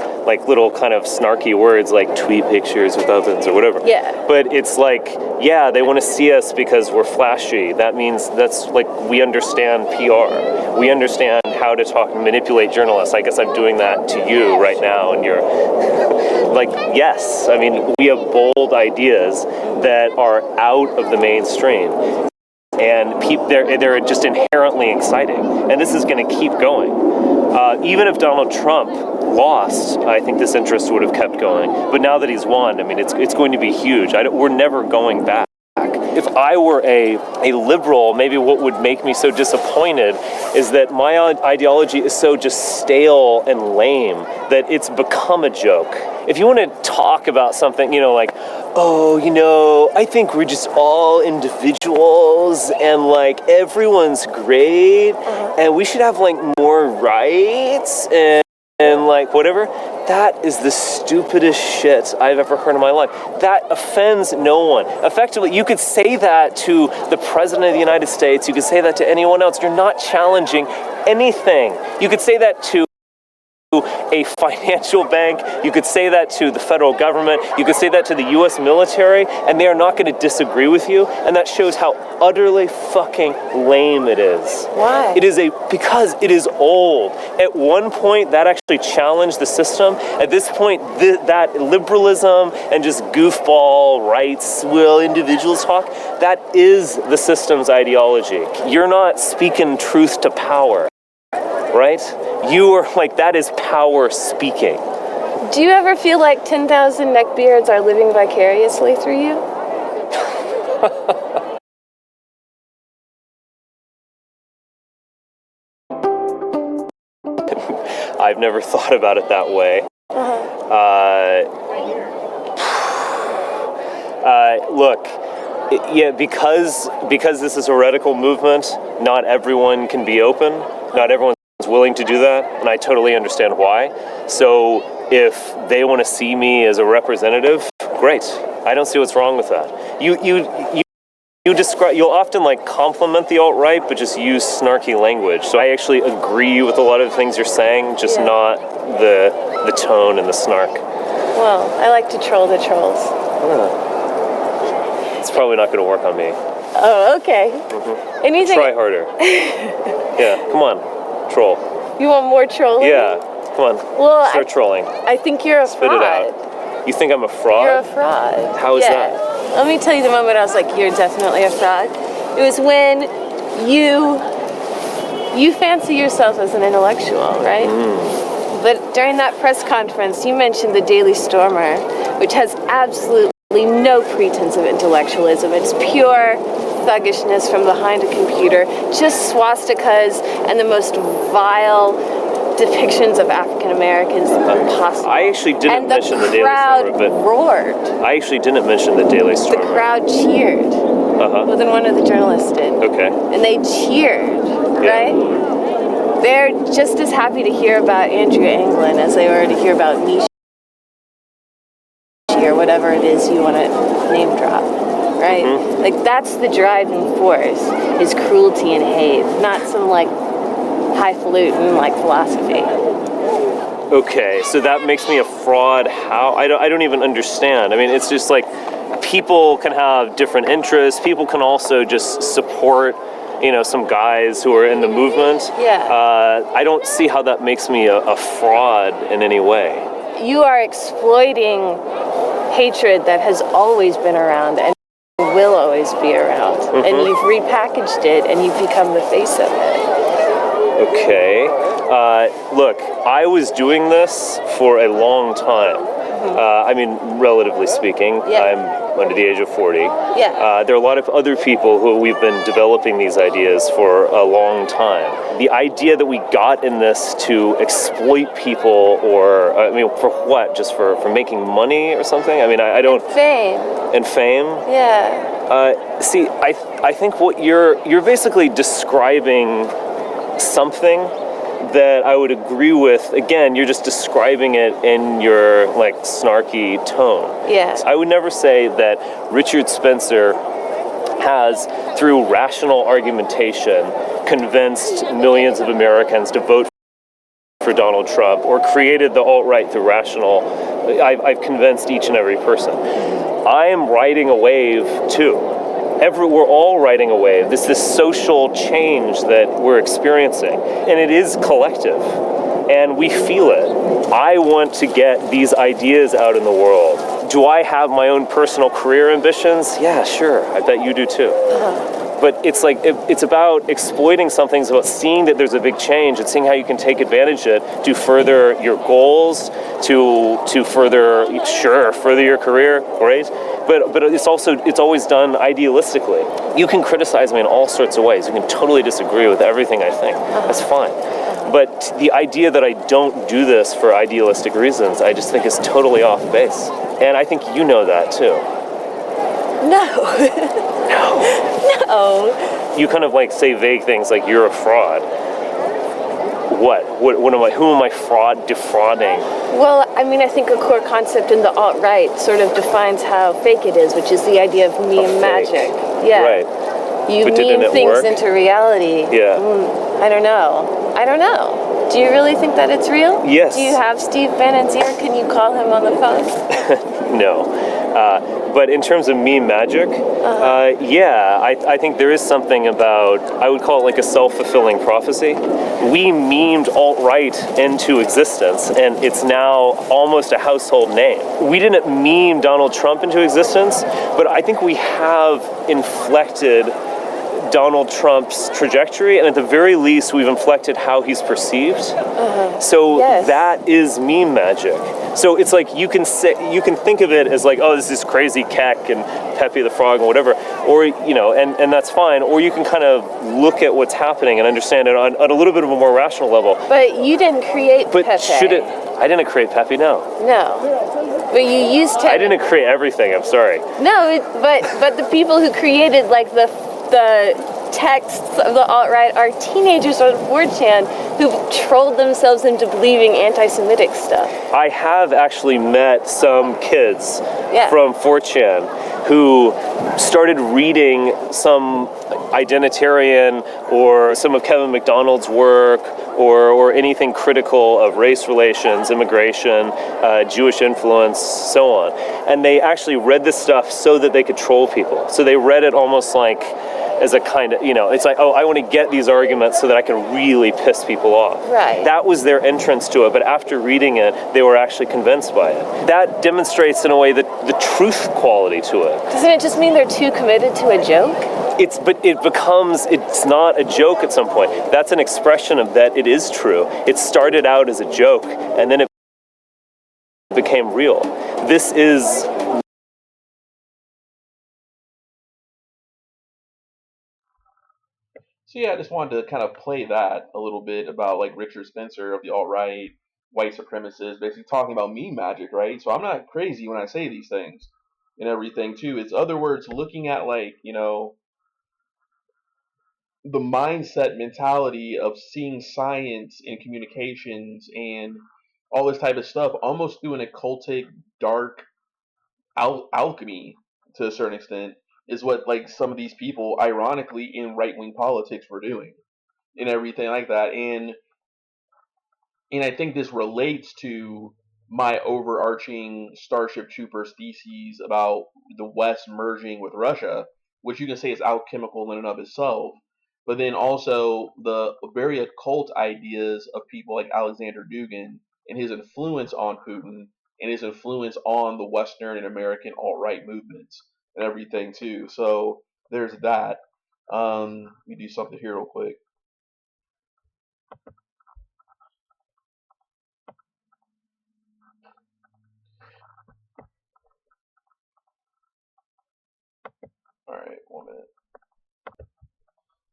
little kind of snarky words like tweet pictures with ovens or whatever. Yeah. But it's they want to see us because we're flashy. That means we understand PR. We understand how to talk and manipulate journalists. I guess I'm doing that to you right now, and you're yes. I mean, we have bold ideas that are out of the mainstream. And they're just inherently exciting, and this is going to keep going. Even if Donald Trump lost, I think this interest would have kept going. But now that he's won, I mean, it's going to be huge. We're never going back. If I were a liberal, maybe what would make me so disappointed is that my ideology is so just stale and lame that it's become a joke. If you want to talk about something, like, I think we're just all individuals and like everyone's great and we should have like more rights and like whatever. That is the stupidest shit I've ever heard in my life. That offends no one. Effectively, you could say that to the President of the United States. You could say that to anyone else. You're not challenging anything. You could say that to a financial bank. You could say that to the federal government. You could say that to the U.S. military, and they are not going to disagree with you. And that shows how utterly fucking lame it is. Why? Because it is old. At one point, that actually challenged the system. At this point, that liberalism and just goofball rights, will individuals talk, that is the system's ideology. You're not speaking truth to power, right? You are like, that is power speaking. Do you ever feel like 10,000 neckbeards are living vicariously through you? I've never thought about it that way. Look, because this is a radical movement, not everyone can be open. Not everyone's willing to do that, and I totally understand why. So if they want to see me as a representative, great. I don't see what's wrong with that. You'll often like compliment the alt-right, but just use snarky language. So I actually agree with a lot of the things you're saying, just not the tone and the snark. Well, I like to troll the trolls. It's probably not going to work on me. Oh, okay. Anything? Try harder. Yeah, come on, troll. You want more trolling? Yeah, come on. Well, start trolling. I think you're a Spit fraud. it out. You think I'm a fraud? You're a fraud. How is that? Let me tell you the moment I was like, you're definitely a fraud. It was when you fancy yourself as an intellectual, right? But during that press conference, you mentioned the Daily Stormer, which has absolutely no pretense of intellectualism. It's pure thuggishness from behind a computer, just swastikas and the most vile depictions of African Americans possible. I actually didn't mention the Daily Stormer, but roared. I actually didn't mention the Daily Stormer. The crowd cheered. Well, then one of the journalists did. Okay. And they cheered, right? They're just as happy to hear about Andrew Anglin as they were to hear about Nishi or whatever it is you want to name drop, right? Like, that's the driving force, is cruelty and hate, not some, like, highfalutin, like, philosophy. Okay, so that makes me a fraud. How? I don't even understand. I mean, it's just like people can have different interests. People can also just support, some guys who are in the movement. Yeah. I don't see how that makes me a fraud in any way. You are exploiting hatred that has always been around and will always be around. And you've repackaged it and you've become the face of it. Okay. Look, I was doing this for a long time. I mean, relatively speaking, I'm under the age of 40. Yeah. There are a lot of other people who we've been developing these ideas for a long time. The idea that we got in this to exploit people, or, for what? Just for making money or something? I mean, I don't... Fame. And fame? Yeah. See, I think what you're basically describing something that I would agree with. Again, you're just describing it in your like snarky tone. Yeah. I would never say that Richard Spencer has, through rational argumentation, convinced millions of Americans to vote for Donald Trump, or created the alt-right through rational. I've convinced each and every person. I am riding a wave too. We're all riding a wave. This social change that we're experiencing, and it is collective, and we feel it. I want to get these ideas out in the world. Do I have my own personal career ambitions? Yeah, sure. I bet you do too. but it's like it's about exploiting something. It's about seeing that there's a big change and seeing how you can take advantage of it to further your goals, to further your career, great. But it's always done idealistically. You can criticize me in all sorts of ways. You can totally disagree with everything I think. That's fine. But the idea that I don't do this for idealistic reasons, I just think is totally off base. And I think you know that too. No. You kind of like say vague things like you're a fraud. What am I? Who am I defrauding? Well, I mean, I think a core concept in the alt-right sort of defines how fake it is, which is the idea of meme magic. Yeah. Right. You meme things into reality. Yeah. I don't know. Do you really think that it's real? Yes. Do you have Steve Vance here? Can you call him on the phone? No. But in terms of meme magic, yeah, I think there is something about, I would call it like a self-fulfilling prophecy. We memed alt-right into existence, and it's now almost a household name. We didn't meme Donald Trump into existence, but I think we have inflected Donald Trump's trajectory, and at the very least, we've inflected how he's perceived. So that is meme magic. So it's like you can think of it as like, oh, this is crazy Keck and Pepe the Frog and whatever, or and that's fine. Or you can kind of look at what's happening and understand it on a little bit of a more rational level. But you didn't create Pepe. I didn't create Pepe, no. No. But you used I didn't create everything, I'm sorry. No, but the people who created like the texts of the alt-right are teenagers on 4chan who've trolled themselves into believing anti-Semitic stuff. I have actually met some kids from 4chan who started reading some identitarian or some of Kevin McDonald's work or anything critical of race relations, immigration, Jewish influence, so on. And they actually read this stuff so that they could troll people. So they read it almost like as a kind of, it's like, oh, I want to get these arguments so that I can really piss people off. Right. That was their entrance to it, but after reading it, they were actually convinced by it. That demonstrates in a way the truth quality to it. Doesn't it just mean they're too committed to a joke? It's not a joke at some point. That's an expression of that it is true. It started out as a joke, and then it became real. This is... So yeah, I just wanted to kind of play that a little bit about like Richard Spencer of the alt-right, white supremacists, basically talking about meme magic, right? So I'm not crazy when I say these things and everything too. It's other words looking at like, the mindset mentality of seeing science and communications and all this type of stuff almost through an occultic, dark alchemy to a certain extent is what like some of these people, ironically, in right-wing politics were doing and everything like that. And I think this relates to my overarching Starship Troopers theses about the West merging with Russia, which you can say is alchemical in and of itself. But then also the very occult ideas of people like Aleksandr Dugin and his influence on Putin and his influence on the Western and American alt-right movements and everything too. So there's that. Let me do something here real quick. All right, 1 minute.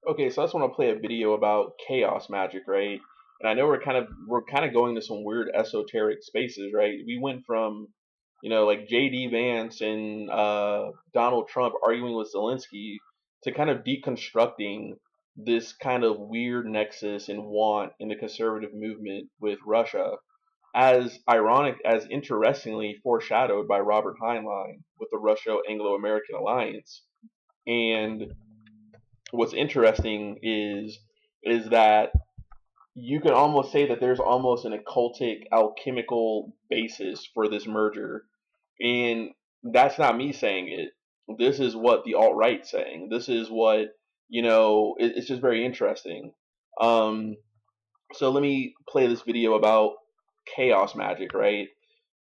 Okay, so I just want to play a video about chaos magic, right? And I know we're kind of going to some weird esoteric spaces, right? We went from, like jdvance and Donald Trump arguing with Zelensky to kind of deconstructing this kind of weird nexus and want in the conservative movement with Russia, as ironic as interestingly foreshadowed by Robert Heinlein with the Russo-Anglo-American alliance. And what's interesting is that you can almost say that there's almost an occultic alchemical basis for this merger, and that's not me saying it. This is what the alt-right saying. This is what it's just very interesting. So let me play this video about chaos magic, right?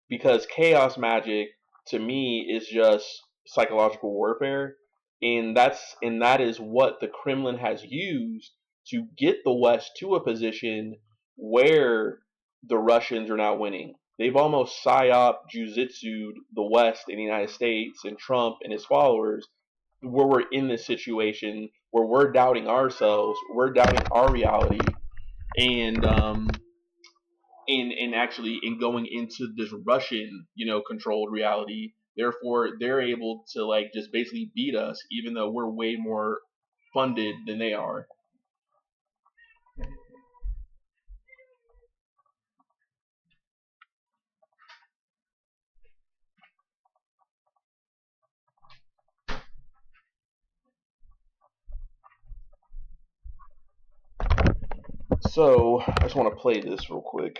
Because chaos magic to me is just psychological warfare. and that is what the Kremlin has used to get the West to a position where the Russians are now winning. They've almost psyop jujitsu'd the West and the United States and Trump and his followers, where we're in this situation where we're doubting ourselves, we're doubting our reality, and actually in going into this Russian, controlled reality. Therefore, they're able to like just basically beat us, even though we're way more funded than they are. So I just want to play this real quick.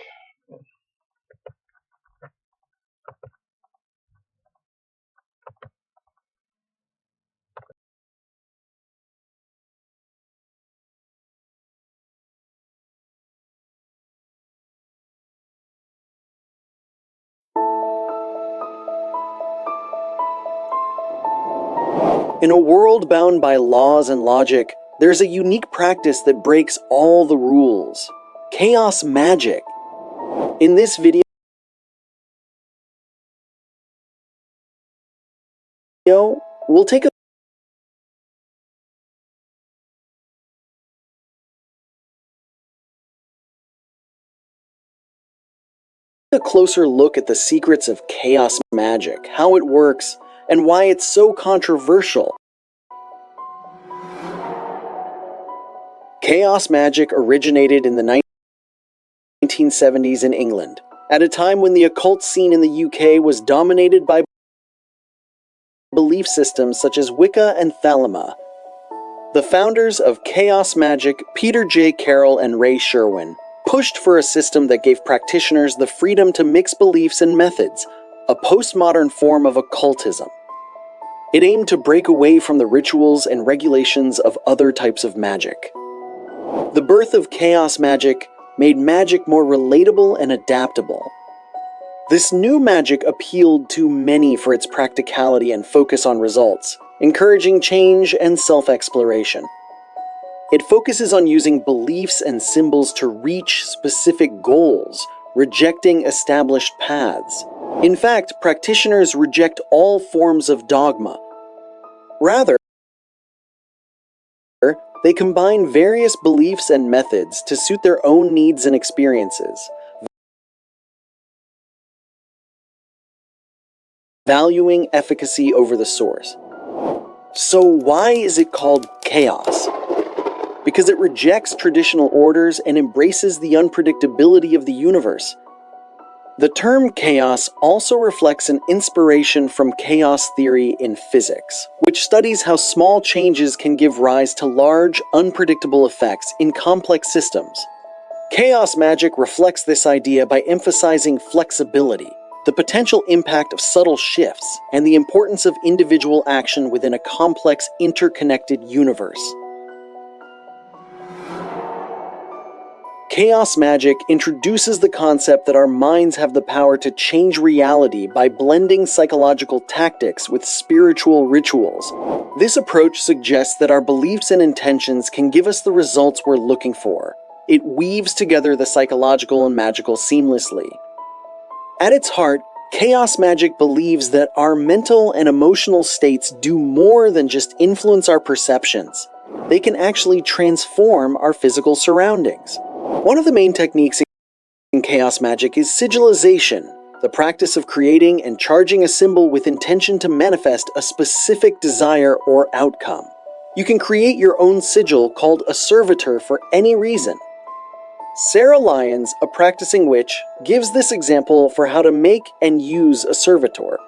In a world bound by laws and logic, there's a unique practice that breaks all the rules: chaos magic. In this video, we'll take a closer look at the secrets of chaos magic, how it works, and why it's so controversial. Chaos magic originated in the 1970s in England, at a time when the occult scene in the UK was dominated by belief systems such as Wicca and Thelema. The founders of chaos magic, Peter J. Carroll and Ray Sherwin, pushed for a system that gave practitioners the freedom to mix beliefs and methods, a postmodern form of occultism. It aimed to break away from the rituals and regulations of other types of magic. The birth of chaos magic made magic more relatable and adaptable. This new magic appealed to many for its practicality and focus on results, encouraging change and self-exploration. It focuses on using beliefs and symbols to reach specific goals, rejecting established paths. In fact, practitioners reject all forms of dogma. Rather, they combine various beliefs and methods to suit their own needs and experiences, valuing efficacy over the source. So why is it called chaos? Because it rejects traditional orders and embraces the unpredictability of the universe. The term chaos also reflects an inspiration from chaos theory in physics, which studies how small changes can give rise to large, unpredictable effects in complex systems. Chaos magic reflects this idea by emphasizing flexibility, the potential impact of subtle shifts, and the importance of individual action within a complex, interconnected universe. Chaos magic introduces the concept that our minds have the power to change reality by blending psychological tactics with spiritual rituals. This approach suggests that our beliefs and intentions can give us the results we're looking for. It weaves together the psychological and magical seamlessly. At its heart, chaos magic believes that our mental and emotional states do more than just influence our perceptions. They can actually transform our physical surroundings. One of the main techniques in chaos magic is sigilization, the practice of creating and charging a symbol with intention to manifest a specific desire or outcome. You can create your own sigil called a servitor for any reason. Sarah Lyons, a practicing witch, gives this example for how to make and use a servitor.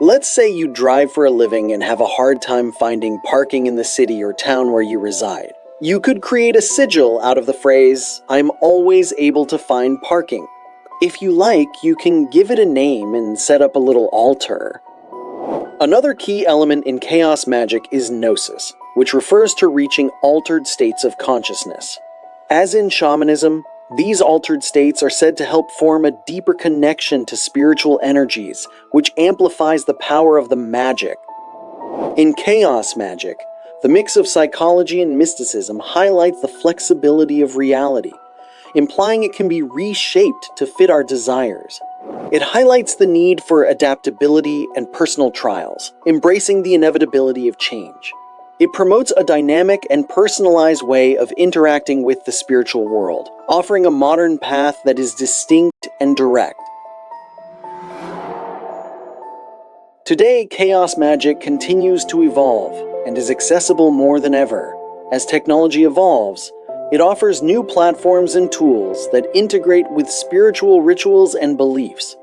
Let's say you drive for a living and have a hard time finding parking in the city or town where you reside. You could create a sigil out of the phrase, "I'm always able to find parking." If you like, you can give it a name and set up a little altar. Another key element in chaos magic is gnosis, which refers to reaching altered states of consciousness. As in shamanism, these altered states are said to help form a deeper connection to spiritual energies, which amplifies the power of the magic. In chaos magic, the mix of psychology and mysticism highlights the flexibility of reality, implying it can be reshaped to fit our desires. It highlights the need for adaptability and personal trials, embracing the inevitability of change. It promotes a dynamic and personalized way of interacting with the spiritual world, offering a modern path that is distinct and direct. Today, chaos magic continues to evolve and is accessible more than ever. As technology evolves, it offers new platforms and tools that integrate with spiritual rituals and beliefs.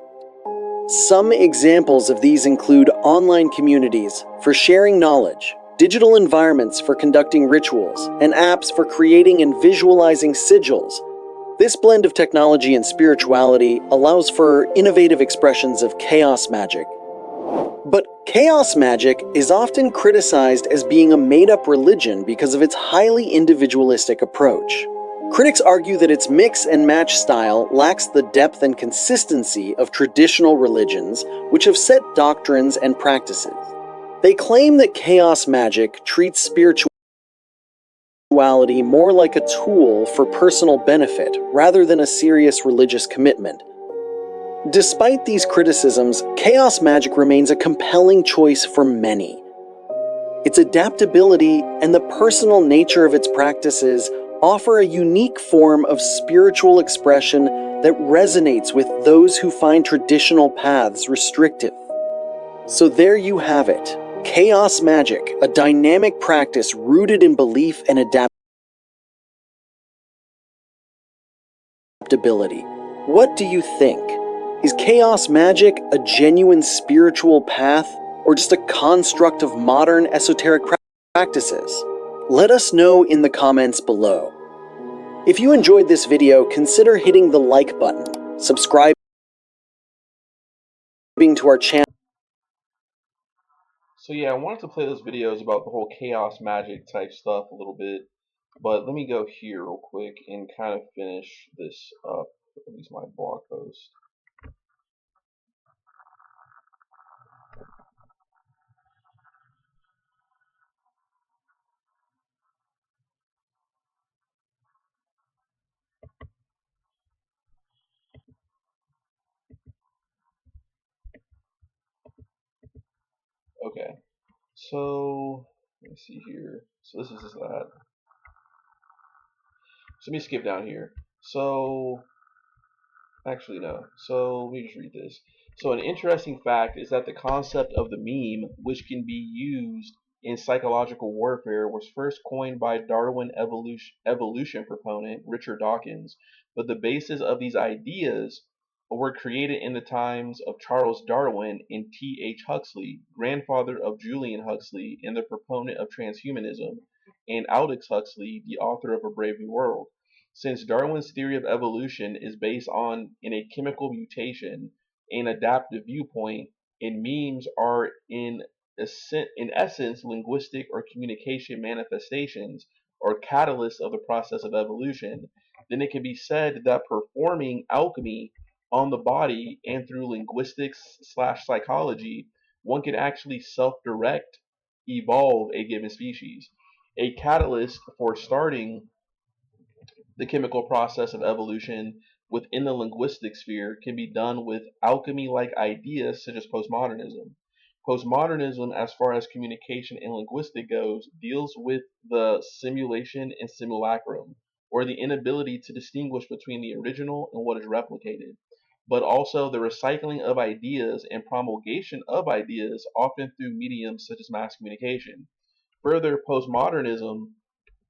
Some examples of these include online communities for sharing knowledge, digital environments for conducting rituals, and apps for creating and visualizing sigils. This blend of technology and spirituality allows for innovative expressions of chaos magic. But chaos magic is often criticized as being a made-up religion because of its highly individualistic approach. Critics argue that its mix and match style lacks the depth and consistency of traditional religions, which have set doctrines and practices. They claim that chaos magic treats spirituality more like a tool for personal benefit rather than a serious religious commitment. Despite these criticisms, chaos magic remains a compelling choice for many. Its adaptability and the personal nature of its practices offer a unique form of spiritual expression that resonates with those who find traditional paths restrictive. So there you have it, chaos magic, a dynamic practice rooted in belief and adaptability. What do you think? Is chaos magic a genuine spiritual path, or just a construct of modern esoteric practices? Let us know in the comments below. If you enjoyed this video, consider hitting the like button, subscribing to our channel. So yeah, I wanted to play those videos about the whole chaos magic type stuff a little bit, but let me go here real quick and kind of finish this up, at least my blog post. Okay, so let me see here. So this is just that. So let me skip down here. So actually no. So let me just read this. So an interesting fact is that the concept of the meme, which can be used in psychological warfare, was first coined by Darwin evolution proponent Richard Dawkins, but the basis of these ideas were created in the times of Charles Darwin and T.H. Huxley, grandfather of Julian Huxley and the proponent of transhumanism, and Aldous Huxley, the author of A Brave New World. Since Darwin's theory of evolution is based on a chemical mutation, an adaptive viewpoint, and memes are in essence linguistic or communication manifestations or catalysts of the process of evolution, then it can be said that performing alchemy on the body and through linguistics/psychology, one can actually self-direct evolve a given species. A catalyst for starting the chemical process of evolution within the linguistic sphere can be done with alchemy-like ideas such as postmodernism. Postmodernism, as far as communication and linguistic goes, deals with the simulation and simulacrum, or the inability to distinguish between the original and what is replicated, but also the recycling of ideas and promulgation of ideas, often through mediums such as mass communication. Further, postmodernism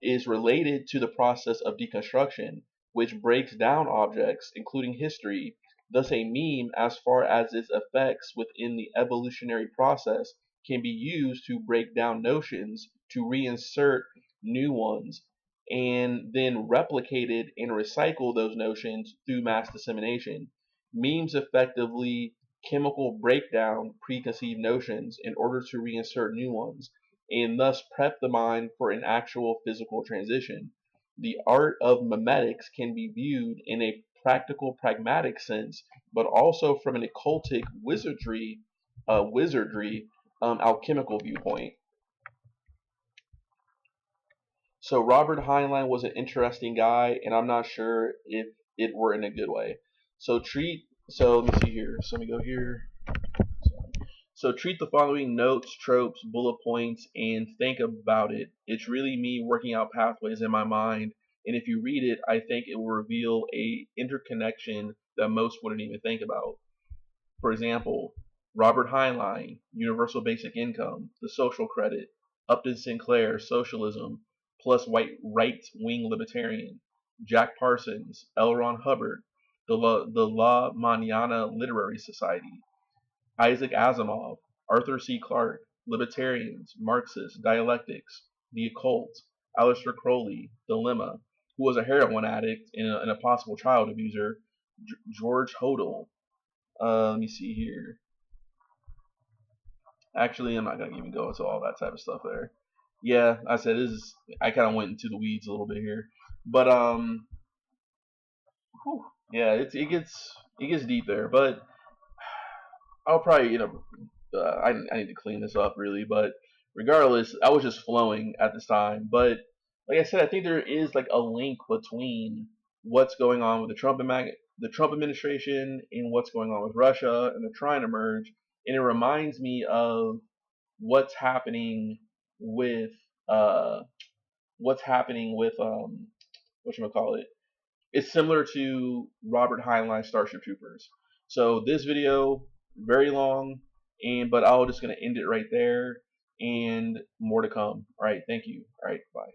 is related to the process of deconstruction, which breaks down objects, including history. Thus, a meme, as far as its effects within the evolutionary process, can be used to break down notions, to reinsert new ones, and then replicated and recycle those notions through mass dissemination. Memes effectively chemical breakdown preconceived notions in order to reinsert new ones and thus prep the mind for an actual physical transition. The art of memetics can be viewed in a practical, pragmatic sense, but also from an occultic wizardry alchemical viewpoint. So Robert Heinlein was an interesting guy, and I'm not sure if it were in a good way. So let me see here. So let me go here. So treat the following notes, tropes, bullet points, and think about it. It's really me working out pathways in my mind, and if you read it, I think it will reveal a interconnection that most wouldn't even think about. For example, Robert Heinlein, Universal Basic Income, the Social Credit, Upton Sinclair, Socialism, plus right-wing libertarian, Jack Parsons, L. Ron Hubbard, the La Mañana Literary Society, Isaac Asimov, Arthur C. Clarke, Libertarians, Marxists, Dialectics, The Occult, Aleister Crowley, Dilemma, who was a heroin addict and a possible child abuser, George Hodel. Let me see here. Actually, I'm not gonna even go into all that type of stuff there. Yeah, I said I kind of went into the weeds a little bit here, but yeah, it gets deep there. But I'll probably I need to clean this up really. But regardless, I was just flowing at this time. But like I said, I think there is like a link between what's going on with the Trump administration and what's going on with Russia, and they're trying to merge. And it reminds me of what's happening with uh whatchamacallit. It's similar to Robert Heinlein's Starship Troopers. So this video, very long, but I'm just gonna end it right there, and more to come. All right, thank you. All right, bye.